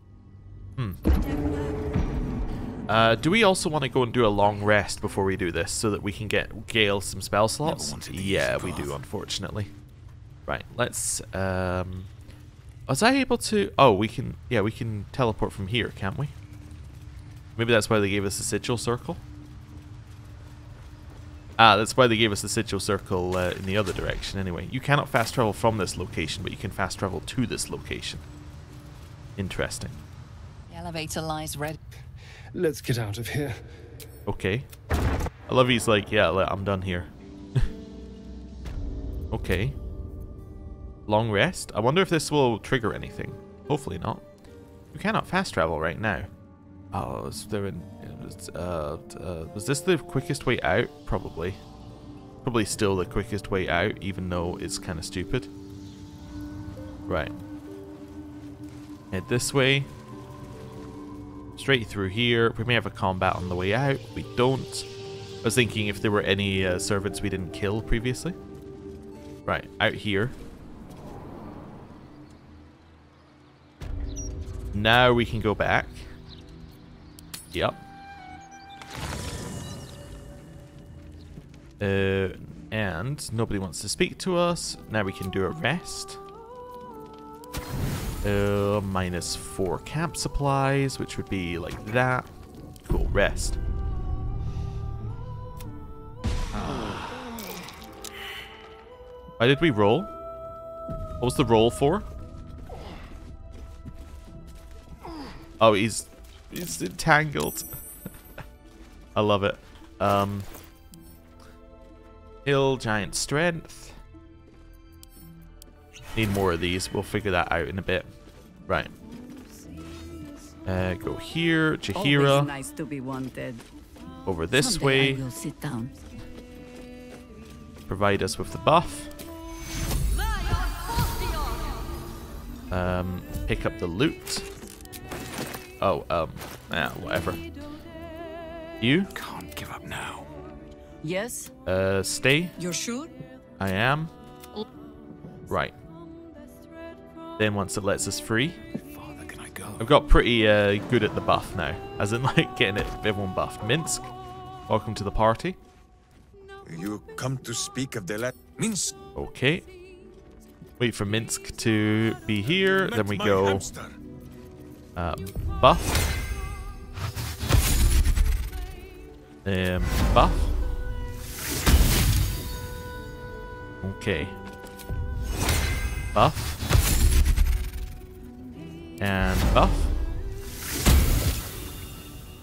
Do we also want to go and do a long rest before we do this so that we can get Gale some spell slots? Yeah, we do, unfortunately. Right, let's... was I able to... Oh, we can... Yeah, we can teleport from here, can't we? Maybe that's why they gave us a sigil circle? Ah, that's why they gave us the sigil circle in the other direction anyway. You cannot fast travel from this location, but you can fast travel to this location. Interesting. The elevator lies ready. Let's get out of here. Okay. I love he's like, yeah, I'm done here. Okay. Long rest. I wonder if this will trigger anything. Hopefully not. You cannot fast travel right now. Oh, was this the quickest way out? Probably. Probably still the quickest way out, even though it's kind of stupid. Right. Head this way. Straight through here. We may have a combat on the way out. We don't. I was thinking if there were any servants we didn't kill previously. Right, out here. Now we can go back. Yep. And nobody wants to speak to us. Now we can do a rest. -4 camp supplies, which would be like that. Cool, rest. Why did we roll? What was the roll for? Oh, he's entangled. I love it. Hill, giant strength. Need more of these. We'll figure that out in a bit. Right. Go here. Jaheira. Always nice to be wanted. Over this Someday way. I will sit down. Provide us with the buff. Pick up the loot. Oh, whatever. You? Can't give up now. Yes? Stay. You're sure? I am. Right. Then once it lets us free. Farther can I go? I've got pretty good at the buff now. As in, like, getting everyone buffed. Minsk, welcome to the party. You come to speak of the Minsk. Okay. Wait for Minsk to be here. Then we go buff. Buff. Okay. Buff. And buff.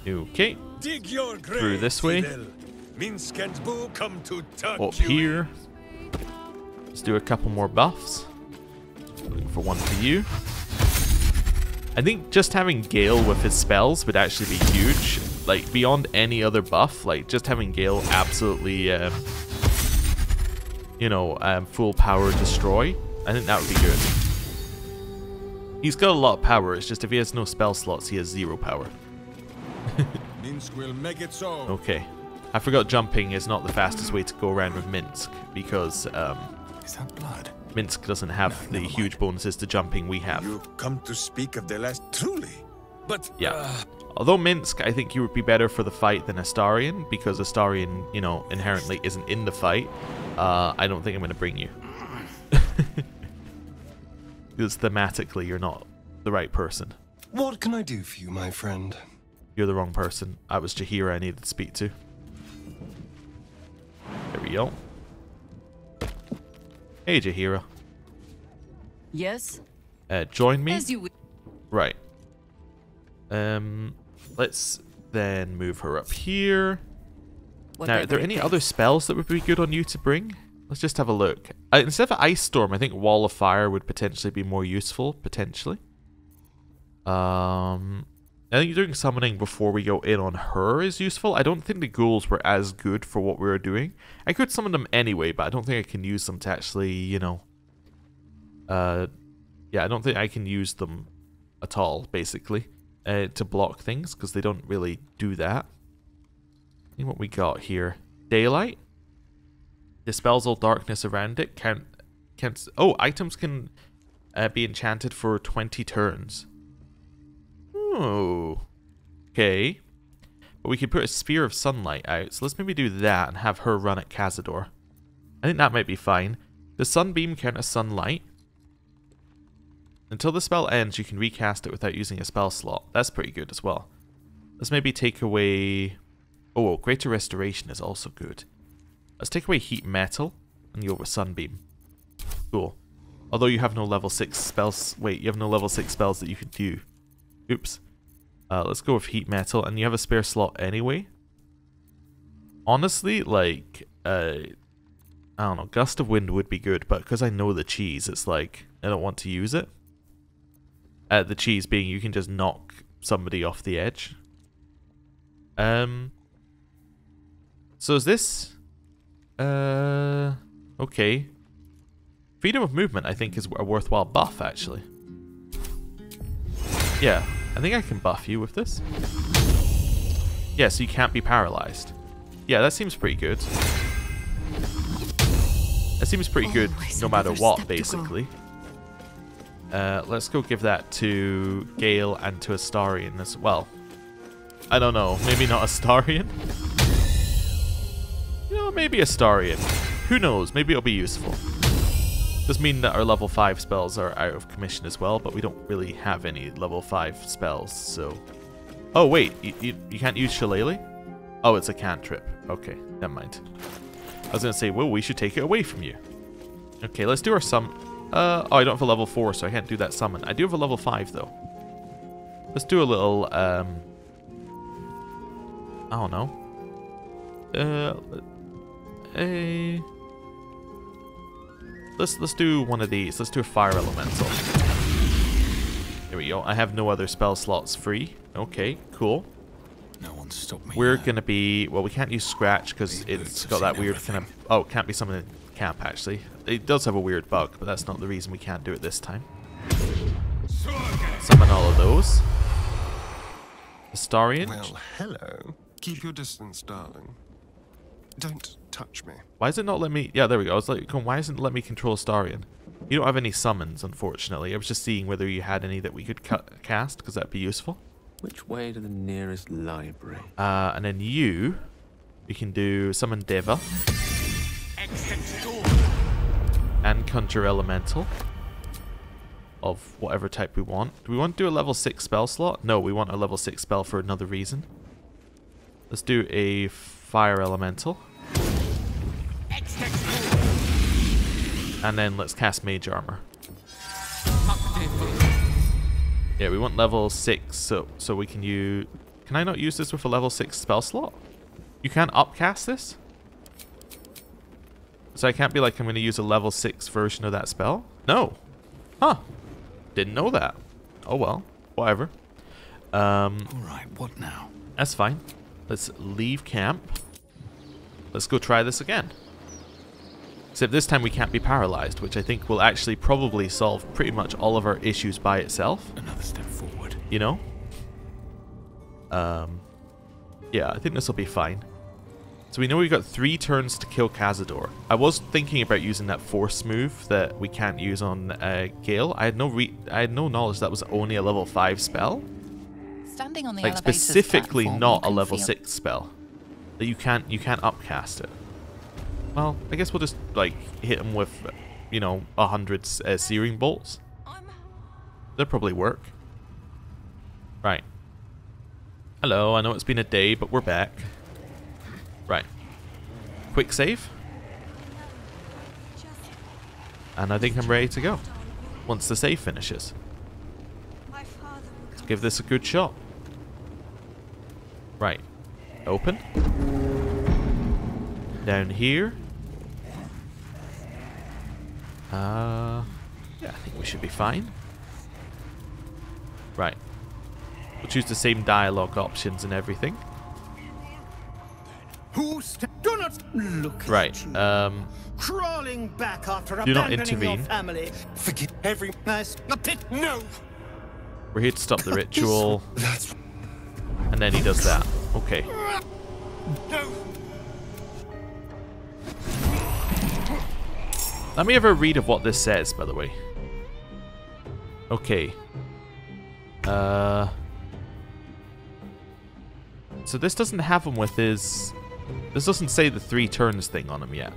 Okay. Dig your grave, Through this way. Fidel. Minsk and Boo come to tuck Up you here. Let's do a couple more buffs. Looking for one for you. I think just having Gale with his spells would actually be huge. Like, beyond any other buff, like, just having Gale absolutely, full power destroy. I think that would be good. He's got a lot of power, it's just if he has no spell slots, he has 0 power. Minsk will make it so. Okay. I forgot jumping is not the fastest way to go around with Minsk, because, Is that blood? Minsk doesn't have the huge bonuses to jumping we have. You come to speak of the last truly. But Yeah. Although Minsk, I think he would be better for the fight than Astarion, because Astarion, inherently isn't in the fight. I don't think I'm going to bring you. Because thematically, you're not the right person. What can I do for you, my friend? You're the wrong person. I was Jaheira I needed to speak to. There we go. Hey, Jaheira. Yes? Join me? As you will. Right. Let's then move her up here. Now, are there any other spells that would be good on you to bring? Let's just have a look. Instead of Ice Storm, I think Wall of Fire would potentially be more useful, potentially. I think doing summoning before we go in on her is useful. I don't think the ghouls were as good for what we were doing. I could summon them anyway, but I don't think I can use them to actually, yeah, I don't think I can use them at all, basically, to block things, because they don't really do that. See what we got here. Daylight. Dispels all darkness around it. Oh, items can be enchanted for 20 turns. Oh. Okay. But we could put a sphere of sunlight out. So let's maybe do that and have her run at Cazador. I think that might be fine. Does sunbeam count as sunlight? Until the spell ends, you can recast it without using a spell slot. That's pretty good as well. Let's maybe take away... Oh, greater restoration is also good. Let's take away heat metal and go with sunbeam. Cool. Although you have no level 6 spells... Wait, you have no level 6 spells that you can do. Oops. Let's go with heat metal, and you have a spare slot anyway. Honestly, like... I don't know, Gust of Wind would be good, but because I know the cheese, it's like, I don't want to use it. The cheese being you can just knock somebody off the edge. So is this... okay. Freedom of movement, I think, is a worthwhile buff, actually. Yeah, I think I can buff you with this. Yeah, so you can't be paralyzed. Yeah, that seems pretty good. That seems pretty good no matter what, basically. Let's go give that to Gale and to Astarion as well. I don't know, maybe not Astarion? You know, maybe Astarion. Who knows, maybe it'll be useful. Does mean that our level 5 spells are out of commission as well, but we don't really have any level 5 spells, so... Oh wait, you can't use Shillelagh? Oh, it's a cantrip. Okay, never mind. I was gonna say, well, we should take it away from you. Okay, let's do our summon. Oh, I don't have a level 4, so I can't do that summon. I do have a level 5, though. Let's do a little, I don't know. Let's do one of these. Let's do a fire elemental. There we go. I have no other spell slots free. Okay, cool. No one stopped me. We're gonna be... Well, we can't use Scratch because it's got that weird kind of... Oh, it can't be summoned in camp, actually. It does have a weird bug, but that's not the reason we can't do it this time. Summon all of those. Astarion. Well, hello. Keep your distance, darling. Don't touch me. Why does it not let me... Yeah, there we go. I was like, why doesn't it let me control Astarion? You don't have any summons, unfortunately. I was just seeing whether you had any that we could cast, because that'd be useful. Which way to the nearest library? And then you can do Summon Deva. And Conjure Elemental. Of whatever type we want. Do we want to do a level 6 spell slot? No, we want a level 6 spell for another reason. Let's do a Fire Elemental. And then let's cast Mage Armor. Yeah, we want level 6, so we can use... Can I not use this with a level 6 spell slot? You can't upcast this? So I can't be like, I'm going to use a level 6 version of that spell? No. Huh. Didn't know that. Oh well. Whatever. Alright, what now? That's fine. Let's leave camp. Let's go try this again. Except this time we can't be paralyzed, which I think will actually probably solve pretty much all of our issues by itself. Another step forward. You know? Yeah, I think this will be fine. So we know we've got 3 turns to kill Cazador. I was thinking about using that force move that we can't use on Gale. I had no knowledge that was only a level 5 spell. Standing on the like specifically not a level 6 spell. That you can't upcast it. Well, I guess we'll just like hit him with, you know, 100 searing bolts. That'll probably work. Right. Hello, I know it's been a day, but we're back. Right. Quick save. And I think I'm ready to go. Once the save finishes. Let's give this a good shot. Right. Open. Down here. Yeah, I think we should be fine. Right. We'll choose the same dialogue options and everything. Do not look right. Crawling back after do not abandoning your intervene. family. Forget every nice pit. No. We're here to stop the ritual. And then he does that. Okay. Let me have a read of what this says, by the way. Okay. So this doesn't have him with his... This doesn't say the 3 turns thing on him yet.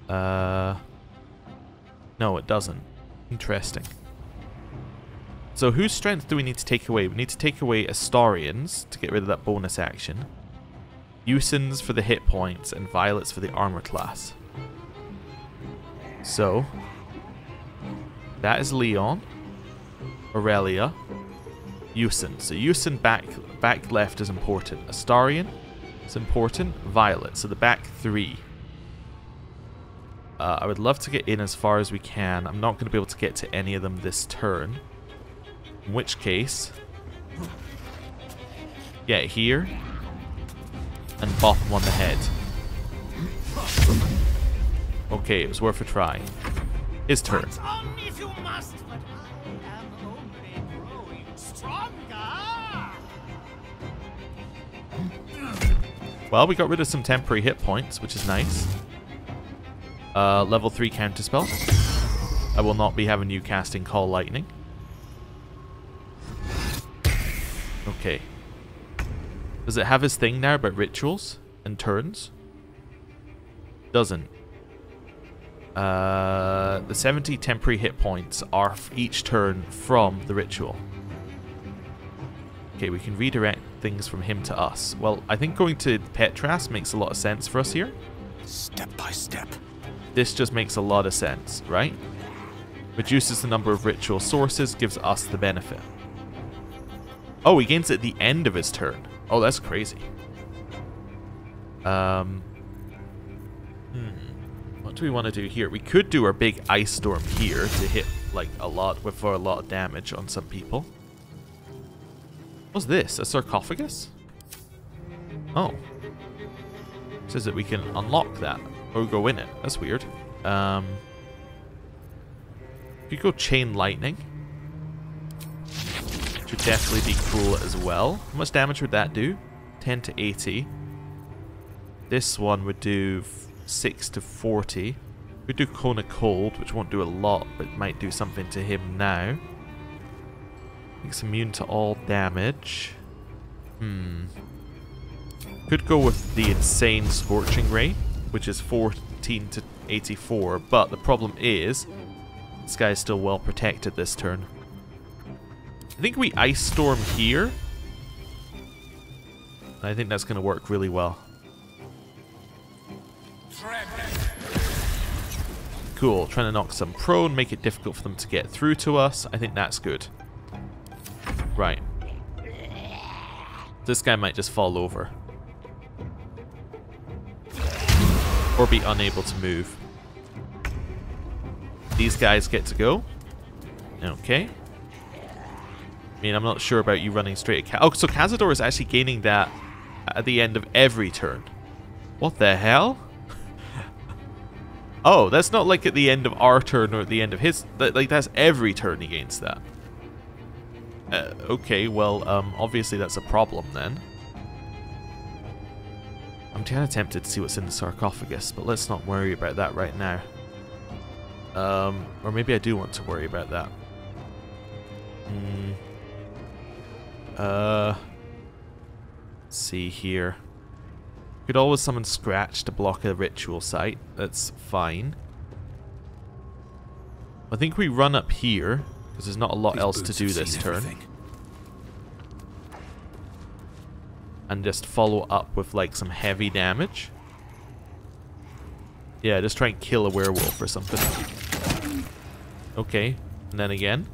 No, it doesn't. Interesting. So whose strength do we need to take away? We need to take away Astarian's to get rid of that bonus action. Usin's for the hit points, and Violet's for the armor class. So, that is Leon, Aurelia, Usin. So Usin back left is important. Astarian is important. Violet. So the back 3. I would love to get in as far as we can. I'm not going to be able to get to any of them this turn. In which case, get here and bop him on the head. Okay, it was worth a try. His turn. Well, we got rid of some temporary hit points, which is nice. Level 3 counterspell. I will not be having you casting Call Lightning. Okay. Does it have his thing now about rituals and turns? Doesn't. The 70 temporary hit points are each turn from the ritual. Okay, we can redirect things from him to us. Well, I think going to Petras makes a lot of sense for us here. Step by step. This just makes a lot of sense, right? Reduces the number of ritual sources, gives us the benefit. Oh, he gains it at the end of his turn. Oh, that's crazy. What do we want to do here? We could do our big ice storm here to hit like a lot for a lot of damage on some people. What's this? A sarcophagus? Oh. It says that we can unlock that or go in it. That's weird. You go chain lightning. Should definitely be cool as well. How much damage would that do? 10 to 80. This one would do 6 to 40. We do Cone of Cold, which won't do a lot, but might do something to him now. Makes immune to all damage. Could go with the insane Scorching Ray, which is 14 to 84, but the problem is this guy is still well protected this turn. I think we Ice Storm here. I think that's going to work really well. Cool, trying to knock some prone, make it difficult for them to get through to us. I think that's good. Right. This guy might just fall over. Or be unable to move. These guys get to go. Okay. I mean, I'm not sure about you running straight at... Oh, so Cazador is actually gaining that at the end of every turn. What the hell? Oh, that's not like at the end of our turn or at the end of his... Like, that's every turn he gains that. Okay, well, obviously that's a problem then. I'm kind of tempted to see what's in the sarcophagus, but let's not worry about that right now. Or maybe I do want to worry about that. Let's see here. Could always summon Scratch to block a ritual site. That's fine. I think we run up here, because there's not a lot else to do this turn. And just follow up with like some heavy damage. Yeah, just try and kill a werewolf or something. Okay, and then again.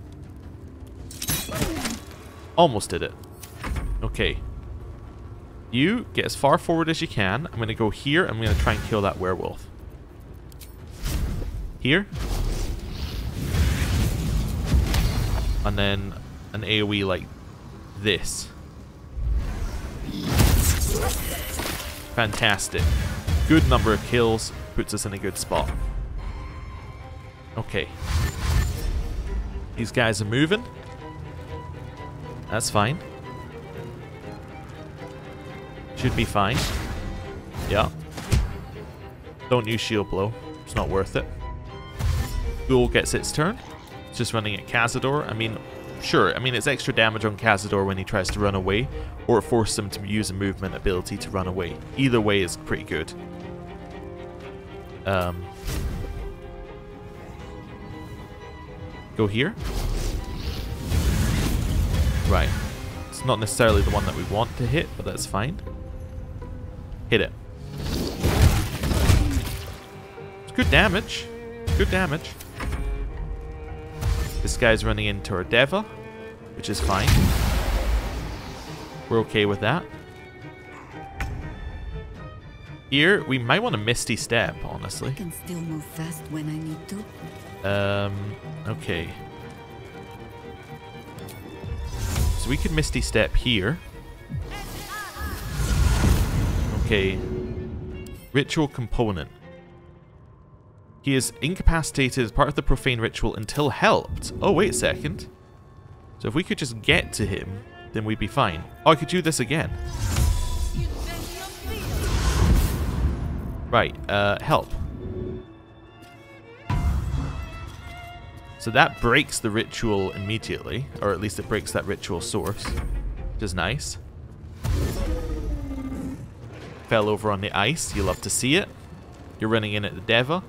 Almost did it. Okay. You get as far forward as you can. I'm going to go here. I'm going to try and kill that werewolf. Here. And then an AoE like this. Fantastic. Good number of kills. Puts us in a good spot. Okay. These guys are moving. That's fine. Should be fine. Yeah. Don't use shield blow. It's not worth it. Ghoul gets its turn. It's just running at Cazador. I mean, sure. I mean, it's extra damage on Cazador when he tries to run away, or it forces him to use a movement ability to run away. Either way is pretty good. Go here. Right. It's not necessarily the one that we want to hit, but that's fine. Hit it. It's good damage. Good damage. This guy's running into our Deva, which is fine. We're okay with that. Here, we might want a Misty Step, honestly. I can still move fast when I need to. Okay. So we could Misty Step here. Okay. Ritual component. He is incapacitated as part of the profane ritual until helped. Oh, wait a second. So if we could just get to him, then we'd be fine. Oh, I could do this again. Right, help. So that breaks the ritual immediately, or at least it breaks that ritual source, which is nice. Fell over on the ice, you love to see it. You're running in at the Deva.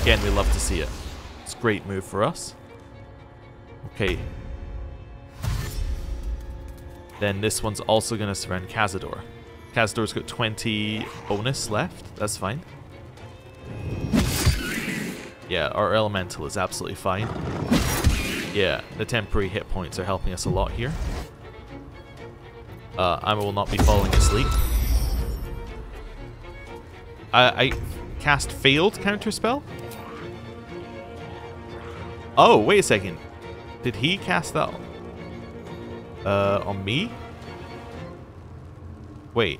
Again, we love to see it. It's a great move for us. Okay. Then this one's also going to surround Cazador. Cazador's got 20 bonus left. That's fine. Yeah, our elemental is absolutely fine. Yeah, the temporary hit points are helping us a lot here. I will not be falling asleep. I cast failed counterspell? Oh, wait a second. Did he cast that on me? Wait.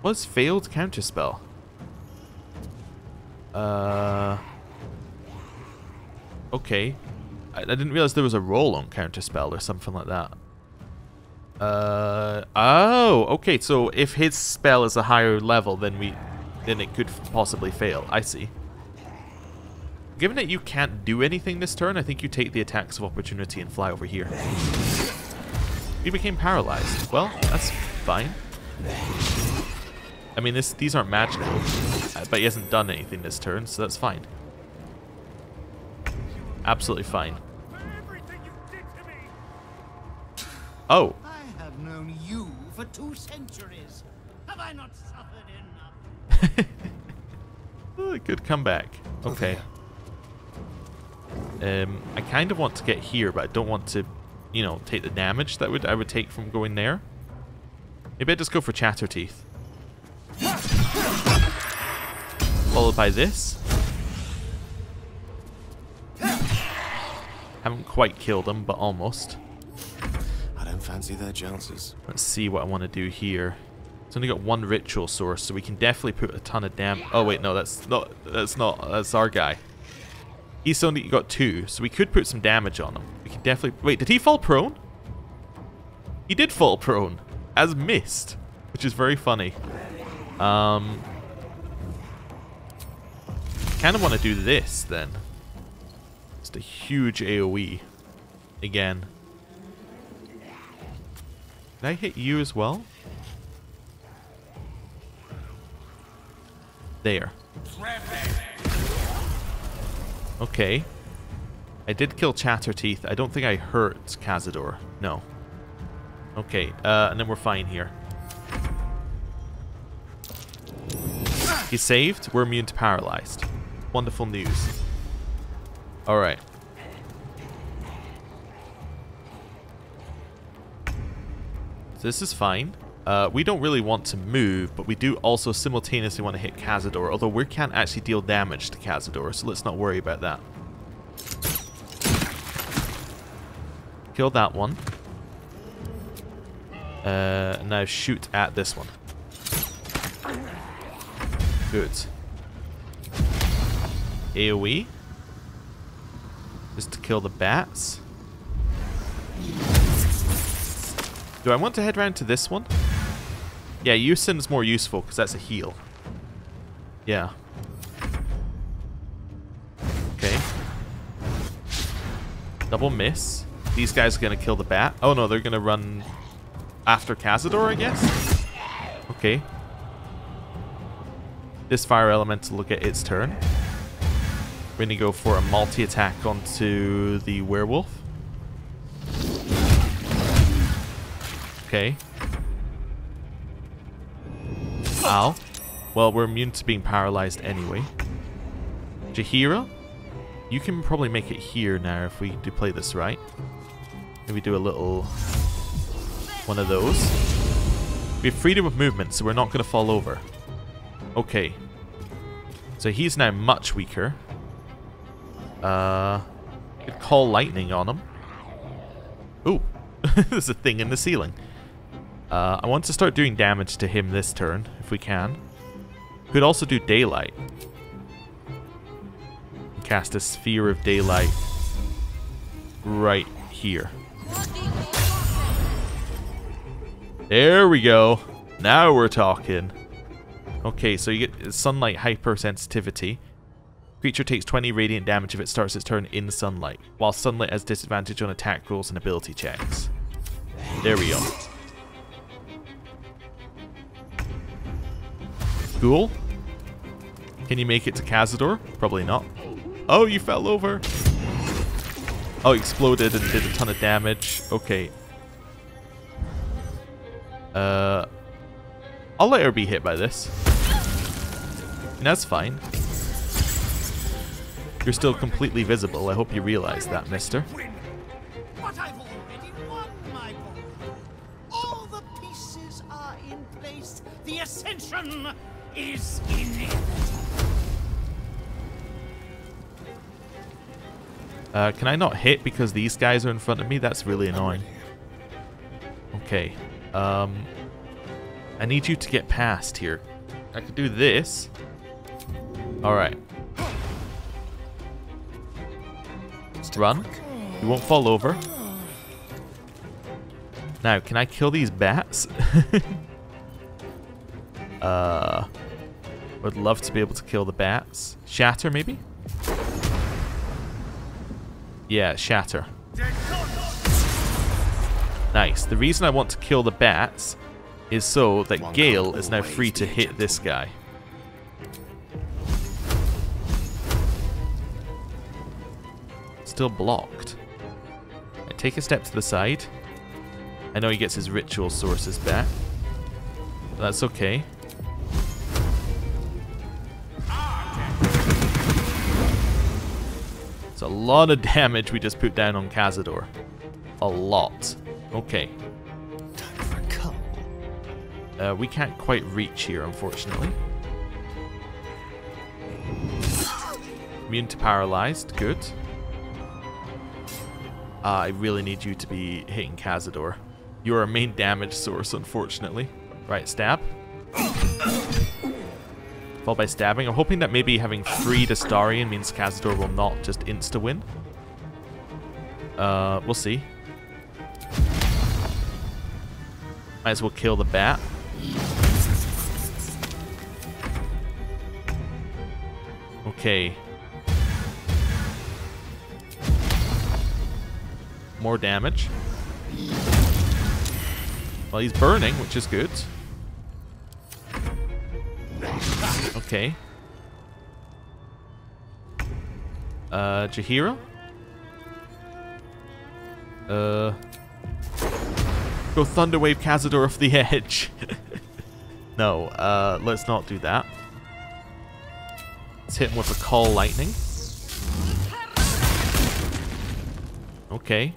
What's failed counterspell? Okay. I didn't realize there was a roll on counterspell or something like that. Oh, okay. So if his spell is a higher level, then it could possibly fail. I see. Given that you can't do anything this turn, I think you take the attacks of opportunity and fly over here. He became paralyzed. Well, that's fine. I mean, these aren't magical, but he hasn't done anything this turn, so that's fine. Absolutely fine. Oh. I have known you for 2 centuries. Have I not suffered enough? Oh, good comeback. Okay. I kind of want to get here, but I don't want to, you know, take the damage that I would take from going there. Maybe I just go for Chatterteeth. Followed by this. Haven't quite killed him, but almost. I don't fancy their chances. Let's see what I want to do here. It's only got 1 ritual source, so we can definitely put a ton of damage. Oh wait, no, that's our guy. He's only got 2, so we could put some damage on him. We can definitely. Wait, did he fall prone? He did fall prone as mist, which is very funny. Kind of want to do this then. Just a huge AoE again. Did I hit you as well? There. Okay. I did kill Chatterteeth. I don't think I hurt Cazador. No. Okay, and then we're fine here. He's saved. We're immune to paralyzed. Wonderful news. Alright. So this is fine. We don't really want to move, but we do also simultaneously want to hit Cazador, although we can't actually deal damage to Cazador, so let's not worry about that. Kill that one. Now shoot at this one. Good. AoE. Just to kill the bats. Do I want to head round to this one? Yeah, Yusin's more useful because that's a heal. Yeah. Okay. Double miss. These guys are going to kill the bat. Oh no, they're going to run after Cazador, I guess? Okay. This fire elemental will get its turn. We're going to go for a multi-attack onto the werewolf. Okay. Ow. Well, we're immune to being paralyzed anyway. Jaheira, you can probably make it here now if we do play this right. Maybe do a little one of those. We have freedom of movement, so we're not going to fall over. Okay. So he's now much weaker. Could call lightning on him. Ooh. There's a thing in the ceiling. I want to start doing damage to him this turn, if we can. Could also do daylight. Cast a sphere of daylight right here. There we go. Now we're talking. Okay, so you get sunlight hypersensitivity. Creature takes 20 radiant damage if it starts its turn in sunlight, while sunlight has disadvantage on attack rolls and ability checks. There we go. Ghoul? Can you make it to Cazador? Probably not. Oh, you fell over. Oh, exploded and did a ton of damage. Okay. I'll let her be hit by this. And that's fine. You're still completely visible. I hope you realize that, mister. But I've already won, my boy. All the pieces are in place. The ascension is inevitable. Can I not hit because these guys are in front of me? That's really annoying. Okay. I need you to get past here. I could do this. Alright. Run. You won't fall over. Now, can I kill these bats? Would love to be able to kill the bats. Shatter, maybe? Yeah, shatter. Nice. The reason I want to kill the bats is so that Gale is now free to hit this guy. Still blocked. Right, take a step to the side. I know he gets his ritual sources back. But that's okay. It's a lot of damage we just put down on Cazador. A lot. Okay. Time for coal. We can't quite reach here, unfortunately. Immune to paralyzed. Good. I really need you to be hitting Cazador. You're our main damage source, unfortunately. Right, stab. Fall by stabbing. I'm hoping that maybe having freed Astarion means Cazador will not just insta-win. We'll see. Might as well kill the bat. Okay. More damage. Well, he's burning, which is good. Okay. Jaheira? Go Thunderwave Cazador off the edge. No, let's not do that. Let's hit him with a Call Lightning. Okay.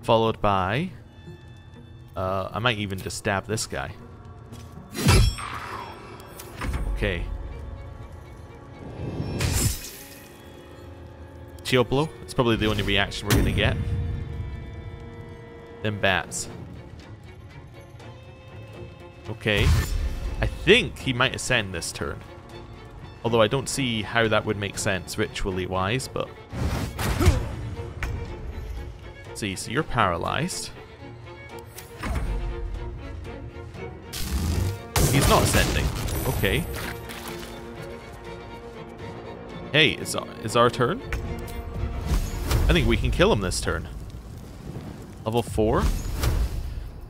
Followed by... I might even just stab this guy. Okay. Shield blow. It's probably the only reaction we're gonna get. Them bats. Okay. I think he might ascend this turn. Although I don't see how that would make sense ritually wise, but... Let's see, so you're paralyzed. not ascending. Okay. Hey, it's our turn? I think we can kill him this turn. Level 4.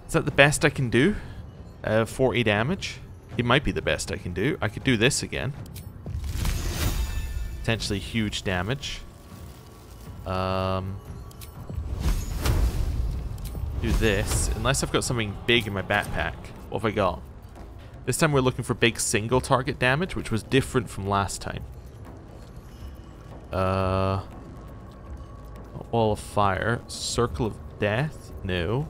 Is that the best I can do? 40 damage. It might be the best I can do. I could do this again. Potentially huge damage. Do this. Unless I've got something big in my backpack. What have I got? This time we're looking for big single target damage, which was different from last time. Wall of fire. Circle of death? No.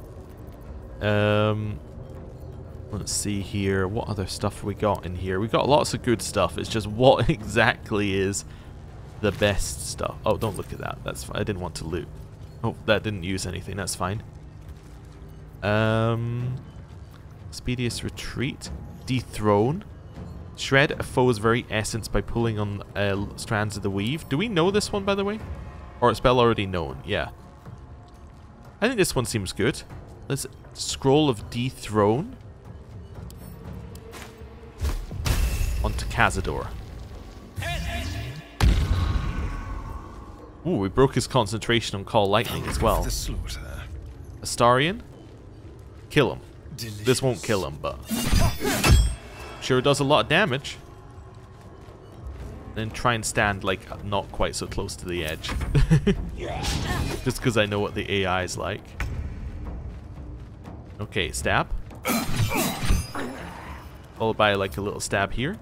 Let's see here. What other stuff have we got in here? We've got lots of good stuff. It's just what exactly is the best stuff. Oh, don't look at that. That's fine. I didn't want to loot. Oh, that didn't use anything. That's fine. Speediest retreat. Dethrone. Shred a foe's very essence by pulling on strands of the weave. Do we know this one, by the way? Or a spell already known? Yeah. I think this one seems good. Let's Scroll of Dethrone. Onto Cazador. Ooh, we broke his concentration on Call Lightning as well. Astarion. Kill him. This won't kill him, but sure does a lot of damage. Then try and stand like not quite so close to the edge. Just because I know what the AI is like. Okay, stab. Followed by like a little stab here.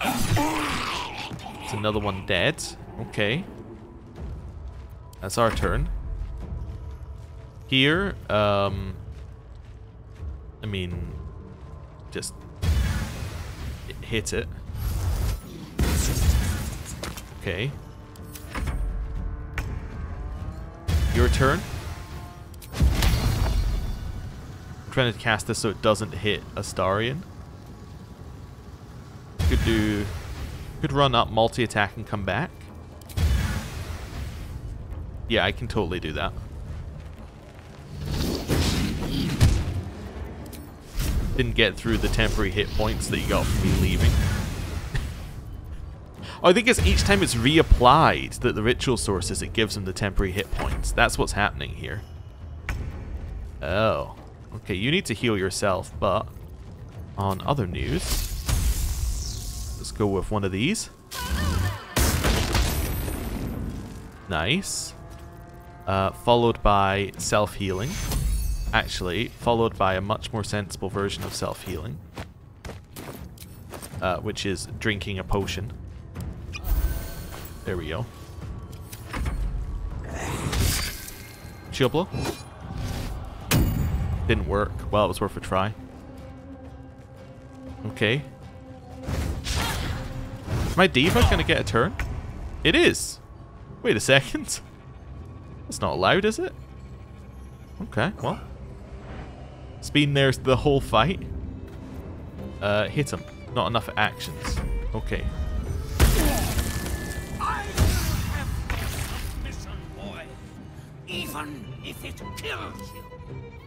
It's another one dead. Okay. That's our turn. Here, I mean, just hit it. Okay. Your turn. I'm trying to cast this so it doesn't hit Astarion. Could run up, multi-attack, and come back. Yeah, I can totally do that. Didn't get through the temporary hit points that you got from me leaving. Oh, I think it's each time it's reapplied that the ritual sources, it gives them the temporary hit points. That's what's happening here. Oh. Okay, you need to heal yourself, but on other news, let's go with one of these. Nice. Followed by self-healing. Actually, followed by a much more sensible version of self-healing. Which is drinking a potion. There we go. Shield blow. Didn't work. Well, it was worth a try. Okay. Is my diva gonna get a turn? It is! Wait a second. That's not allowed, is it? Okay, well. It's been there the whole fight. Hit him. Not enough actions. Okay. I have mission, boy. Even if it kills you.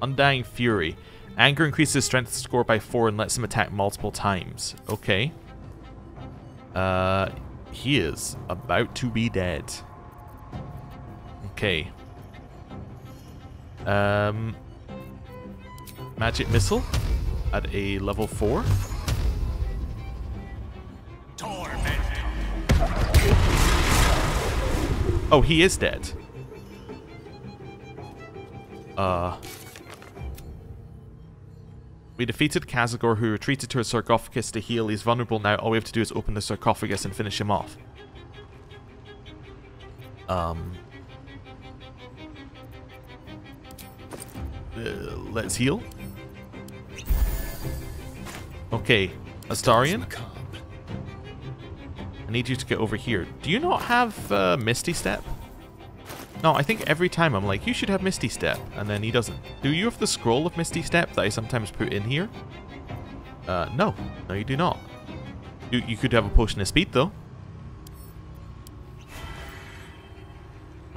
Undying Fury. Anger increases strength score by 4 and lets him attack multiple times. Okay. He is about to be dead. Okay. Magic Missile at a level 4. Oh, he is dead. We defeated Kazagor, who retreated to a sarcophagus to heal. He's vulnerable now. All we have to do is open the sarcophagus and finish him off. Let's heal. Okay, Astarion. I need you to get over here. Do you not have Misty Step? No, I think every time I'm like, you should have Misty Step, and then he doesn't. Do you have the scroll of Misty Step that I sometimes put in here? No. No, you do not. You could have a potion of speed, though.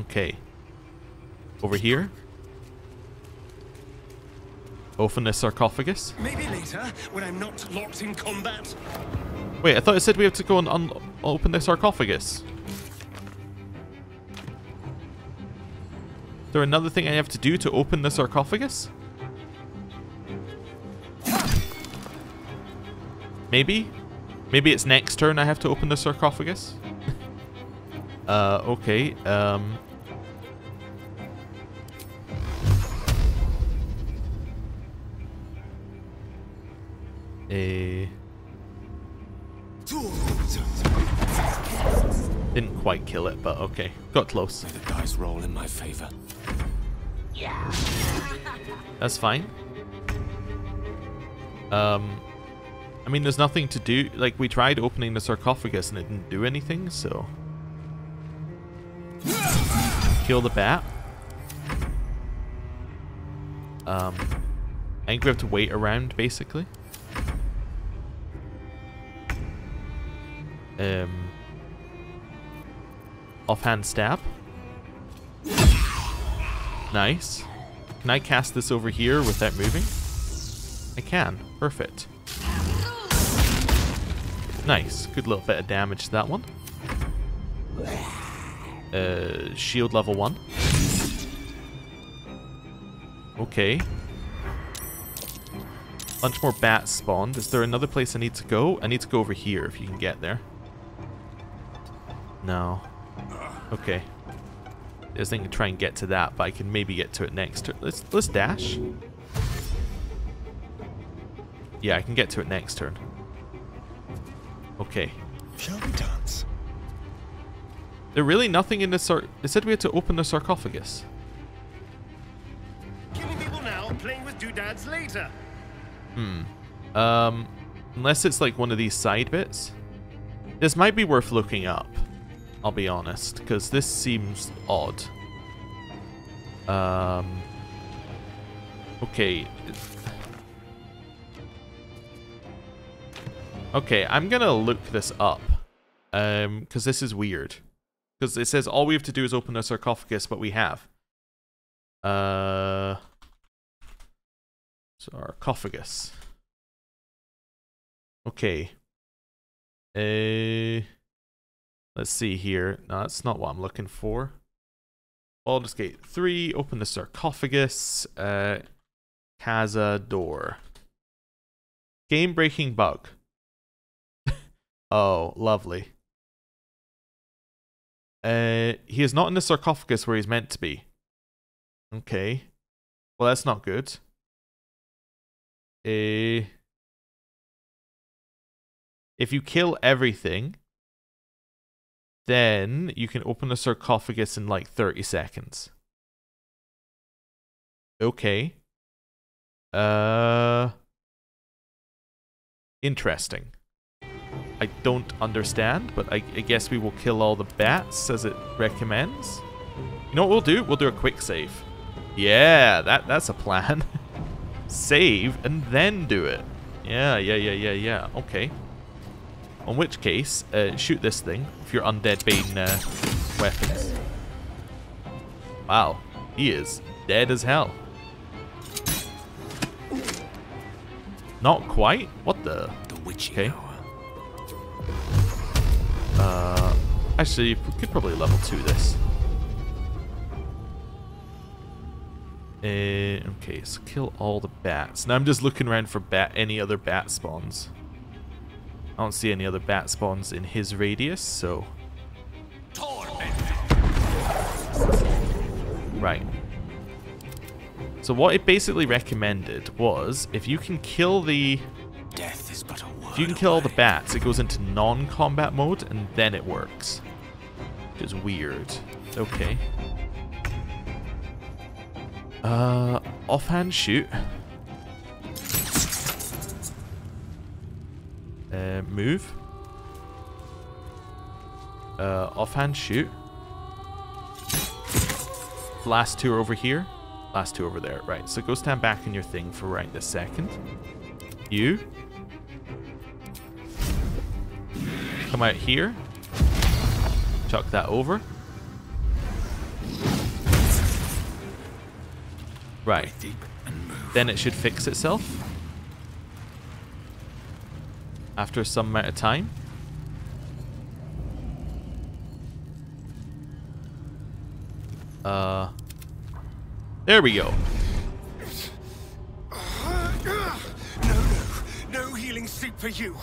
Okay. Over here. Open this sarcophagus. Maybe later, when I'm not locked in combat. Wait, I thought it said we have to go and open the sarcophagus. Is there another thing I have to do to open the sarcophagus? Maybe? Maybe it's next turn I have to open the sarcophagus? Okay, Didn't quite kill it, but okay. Got close. The dice roll in my favor. That's fine. I mean, there's nothing to do. Like, we tried opening the sarcophagus and it didn't do anything, so... Kill the bat. I think we have to wait around, basically. Offhand stab. Nice. Can I cast this over here without moving? I can. Perfect. Nice. Good little bit of damage to that one. Shield level 1. Okay. Bunch more bats spawned. Is there another place I need to go? I need to go over here if you can get there. No. Okay. I was thinking to try and get to that, but I can maybe get to it next turn. Let's dash. Yeah, I can get to it next turn. Okay. Shall we dance? There's really nothing in the It said we had to open the sarcophagus. Killing people now, playing with doodads later. Unless it's like one of these side bits. This might be worth looking up. I'll be honest, because this seems odd. Okay. Okay, I'm gonna look this up. Because this is weird. Because it says all we have to do is open a sarcophagus, but we have. Sarcophagus. Okay. Let's see here. No, that's not what I'm looking for. Baldur's Gate 3. Open the sarcophagus. Casa door. Game-breaking bug. Oh, lovely. He is not in the sarcophagus where he's meant to be. Okay. Well, that's not good. If you kill everything, then you can open the sarcophagus in like 30 seconds. Okay. Interesting. I don't understand, but I guess we will kill all the bats as it recommends. You know what we'll do? We'll do a quick save. Yeah, that's a plan. Save and then do it. Yeah. Okay. In which case, shoot this thing with your undead bane weapons. Wow, he is dead as hell. Not quite? What the? Okay. Actually, we could probably level 2 this. Okay, so kill all the bats. Now I'm just looking around for any other bat spawns. I don't see any other bat spawns in his radius, so... Right. So what it basically recommended was, if you can kill the... Death is but a word If you can kill all the bats, it goes into non-combat mode, and then it works. Which is weird. Okay. Offhand shoot. Move. Offhand shoot. Last 2 are over here. Last 2 over there. Right, so go stand back in your thing for right this second. You. Come out here. Chuck that over. Right. Deep and move. then it should fix itself after some amount of time. There we go. No healing sleep for you.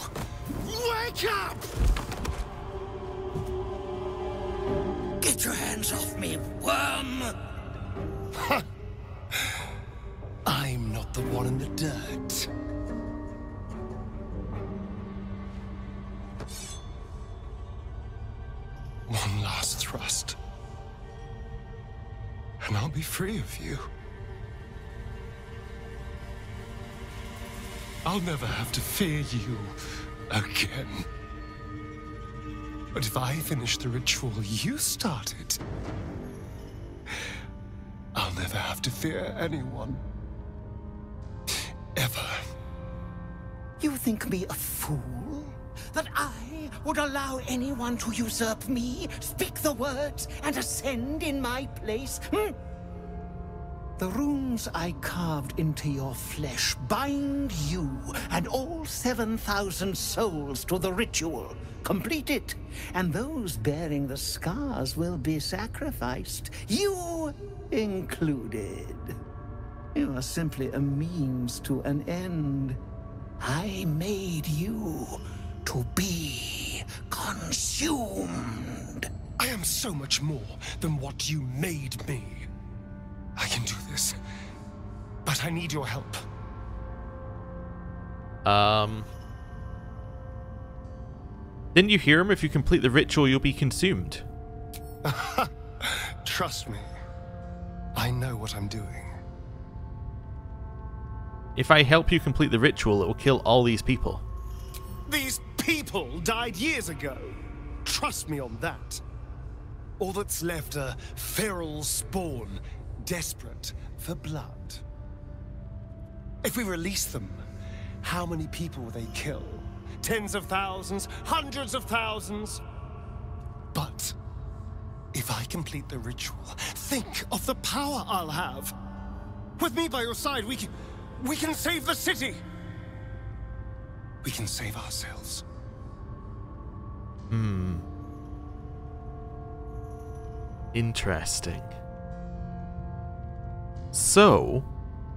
Wake up! Get your hands off me, worm! I'm not the one in the dirt. One last thrust, and I'll be free of you. I'll never have to fear you again. But if I finish the ritual you started, I'll never have to fear anyone. Ever. You think me a fool? That I would allow anyone to usurp me, speak the words, and ascend in my place? The runes I carved into your flesh bind you and all 7,000 souls to the ritual. Complete it, and those bearing the scars will be sacrificed, you included. You are simply a means to an end. I made you to be consumed. I am so much more than what you made me. I can do this, but I need your help. Didn't you hear him? If you complete the ritual, you'll be consumed. Trust me, I know what I'm doing. If I help you complete the ritual, it will kill all these people. These people died years ago. Trust me on that. All that's left are feral spawn, desperate for blood. If we release them, how many people will they kill? Tens of thousands, hundreds of thousands? But if I complete the ritual, think of the power I'll have. With me by your side, we can save the city. We can save ourselves. Interesting. So,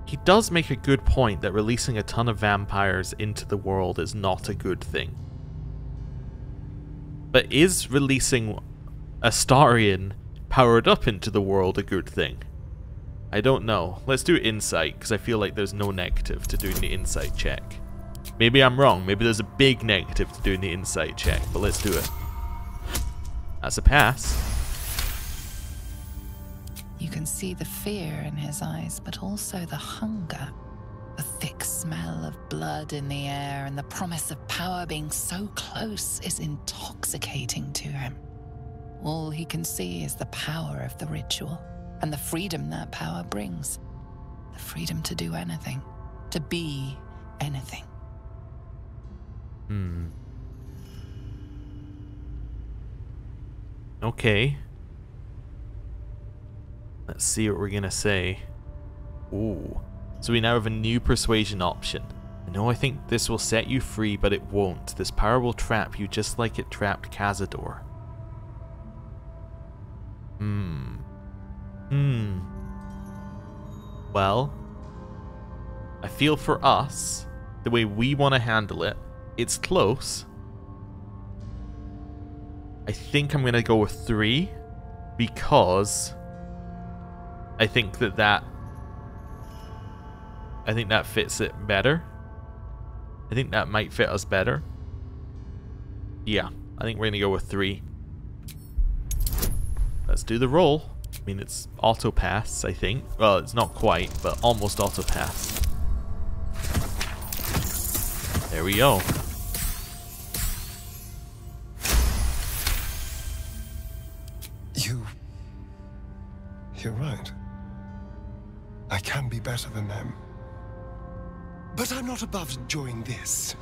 he does make a good point that releasing a ton of vampires into the world is not a good thing. But is releasing Astarion powered up into the world a good thing? I don't know. Let's do insight, because I feel like there's no negative to doing the insight check. Maybe I'm wrong. Maybe there's a big negative to doing the insight check, but let's do it. That's a pass. You can see the fear in his eyes, but also the hunger. The thick smell of blood in the air and the promise of power being so close is intoxicating to him. All he can see is the power of the ritual and the freedom that power brings. The freedom to do anything, to be anything. Okay. Let's see what we're gonna say. Ooh. So we now have a new persuasion option. I think this will set you free, but it won't. This power will trap you just like it trapped Cazador. Well, I feel for us, the way we want to handle it, it's close. I think I'm going to go with 3 because I think that fits it better. I think that might fit us better. Yeah, I think we're going to go with 3. Let's do the roll. I mean, it's auto pass, I think. Well, it's not quite, but almost auto pass. There we go. You're right. I can be better than them. But I'm not above enjoying this.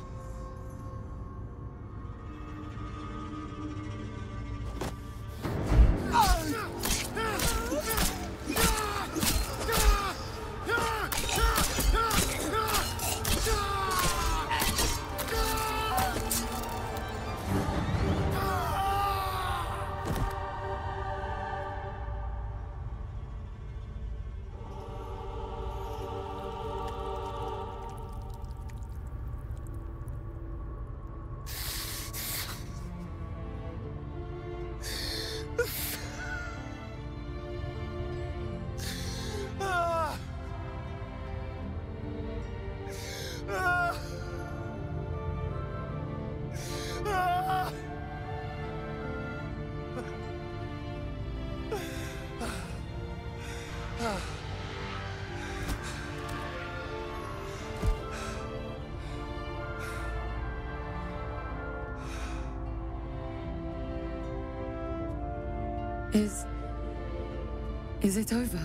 Is it over?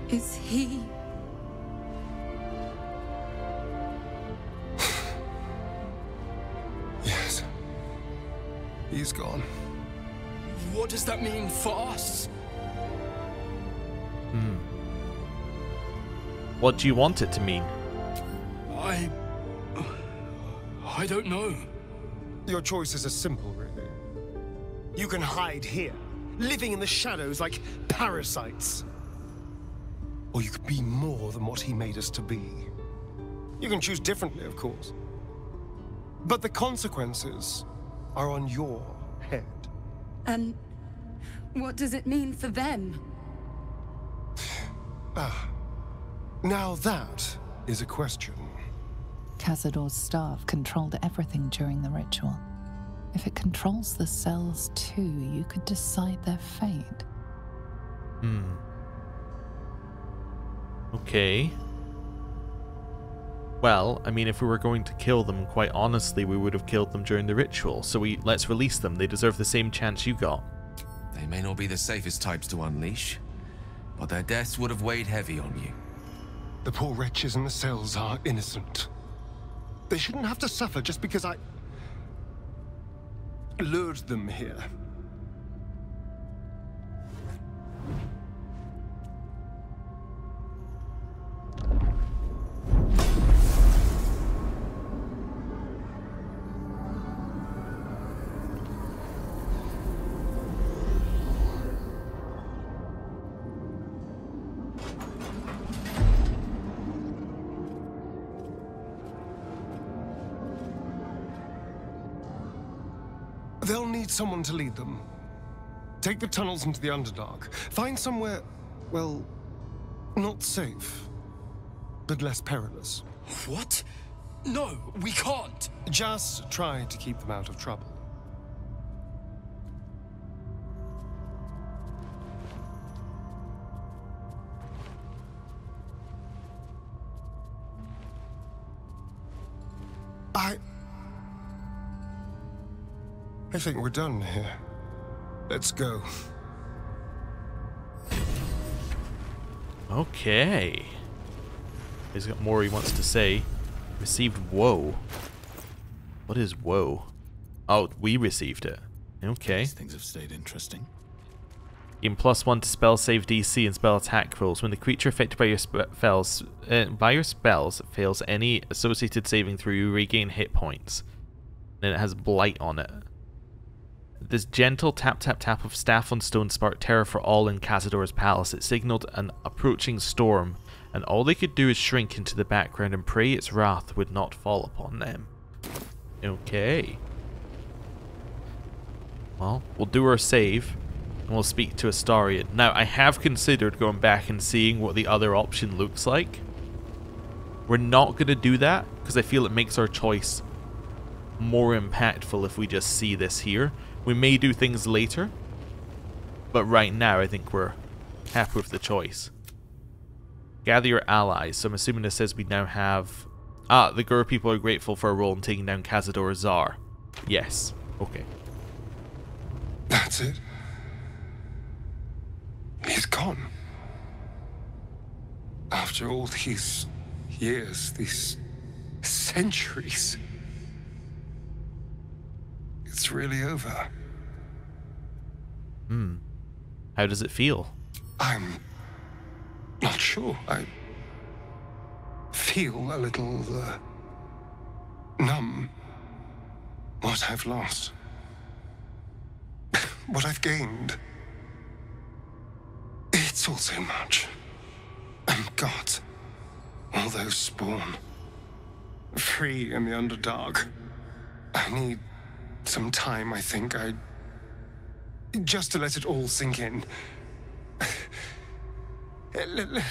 Is he... Yes. He's gone. What does that mean for us? What do you want it to mean? I don't know. Your choices are simple, really. You can hide here, living in the shadows like parasites. Or you could be more than what he made us to be. You can choose differently, of course. But the consequences are on your head. And what does it mean for them? Now that is a question. Cazador's staff controlled everything during the ritual. If it controls the cells too, you could decide their fate. Okay. Well, I mean, if we were going to kill them, quite honestly, we would have killed them during the ritual. So let's release them. They deserve the same chance you got. They may not be the safest types to unleash, but their deaths would have weighed heavy on you. The poor wretches in the cells are innocent. They shouldn't have to suffer just because I lured them here. They'll need someone to lead them. Take the tunnels into the Underdark. Find somewhere, well, not safe, but less perilous. What? No, we can't. Just try to keep them out of trouble. I think we're done here. Let's go. Okay. He's got more he wants to say. Received woe. What is woe? Oh, we received it. Okay. These things have stayed interesting. Gain +1 to spell save DC and spell attack rolls. When the creature affected by your spells fails any associated saving throw, you regain hit points. And it has blight on it. This gentle tap-tap-tap of staff on stone sparked terror for all in Cazador's palace. It signaled an approaching storm, and all they could do is shrink into the background and pray its wrath would not fall upon them. Okay. Well, we'll do our save, and we'll speak to Astarion. Now, I have considered going back and seeing what the other option looks like. We're not going to do that, because I feel it makes our choice more impactful if we just see this here. We may do things later, but right now I think we're happy with the choice. Gather your allies. So I'm assuming this says we now have... the Gur people are grateful for a role in taking down Cazador Azar. Yes. Okay. That's it. He's gone. After all these years, these centuries. It's really over. How does it feel? I'm not sure. I feel a little numb. What I've lost. What I've gained. It's all so much. And God, all those spawn. Free in the Underdark. I need some time, I think. Just to let it all sink in.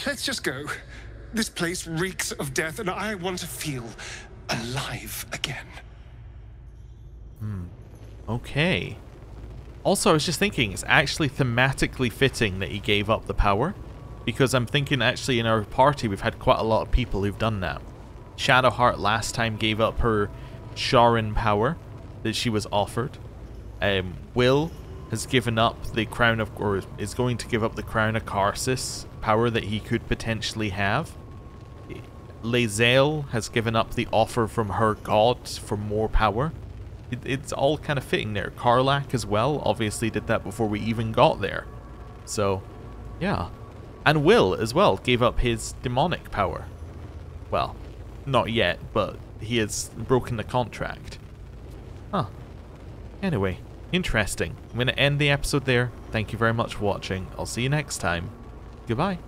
Let's just go. This place reeks of death, and I want to feel alive again. Okay. Also, I was just thinking, it's actually thematically fitting that he gave up the power. Because I'm thinking actually in our party we've had quite a lot of people who've done that. Shadowheart last time gave up her Sharin power that she was offered. Will has given up the crown of, or is going to give up the crown of Karsus power that he could potentially have. Lae'zel has given up the offer from her god for more power. It's all kind of fitting there. Karlach as well obviously did that before we even got there. So, yeah. And Will as well gave up his demonic power. Well, not yet, but he has broken the contract. Huh. Anyway, interesting. I'm going to end the episode there. Thank you very much for watching. I'll see you next time. Goodbye.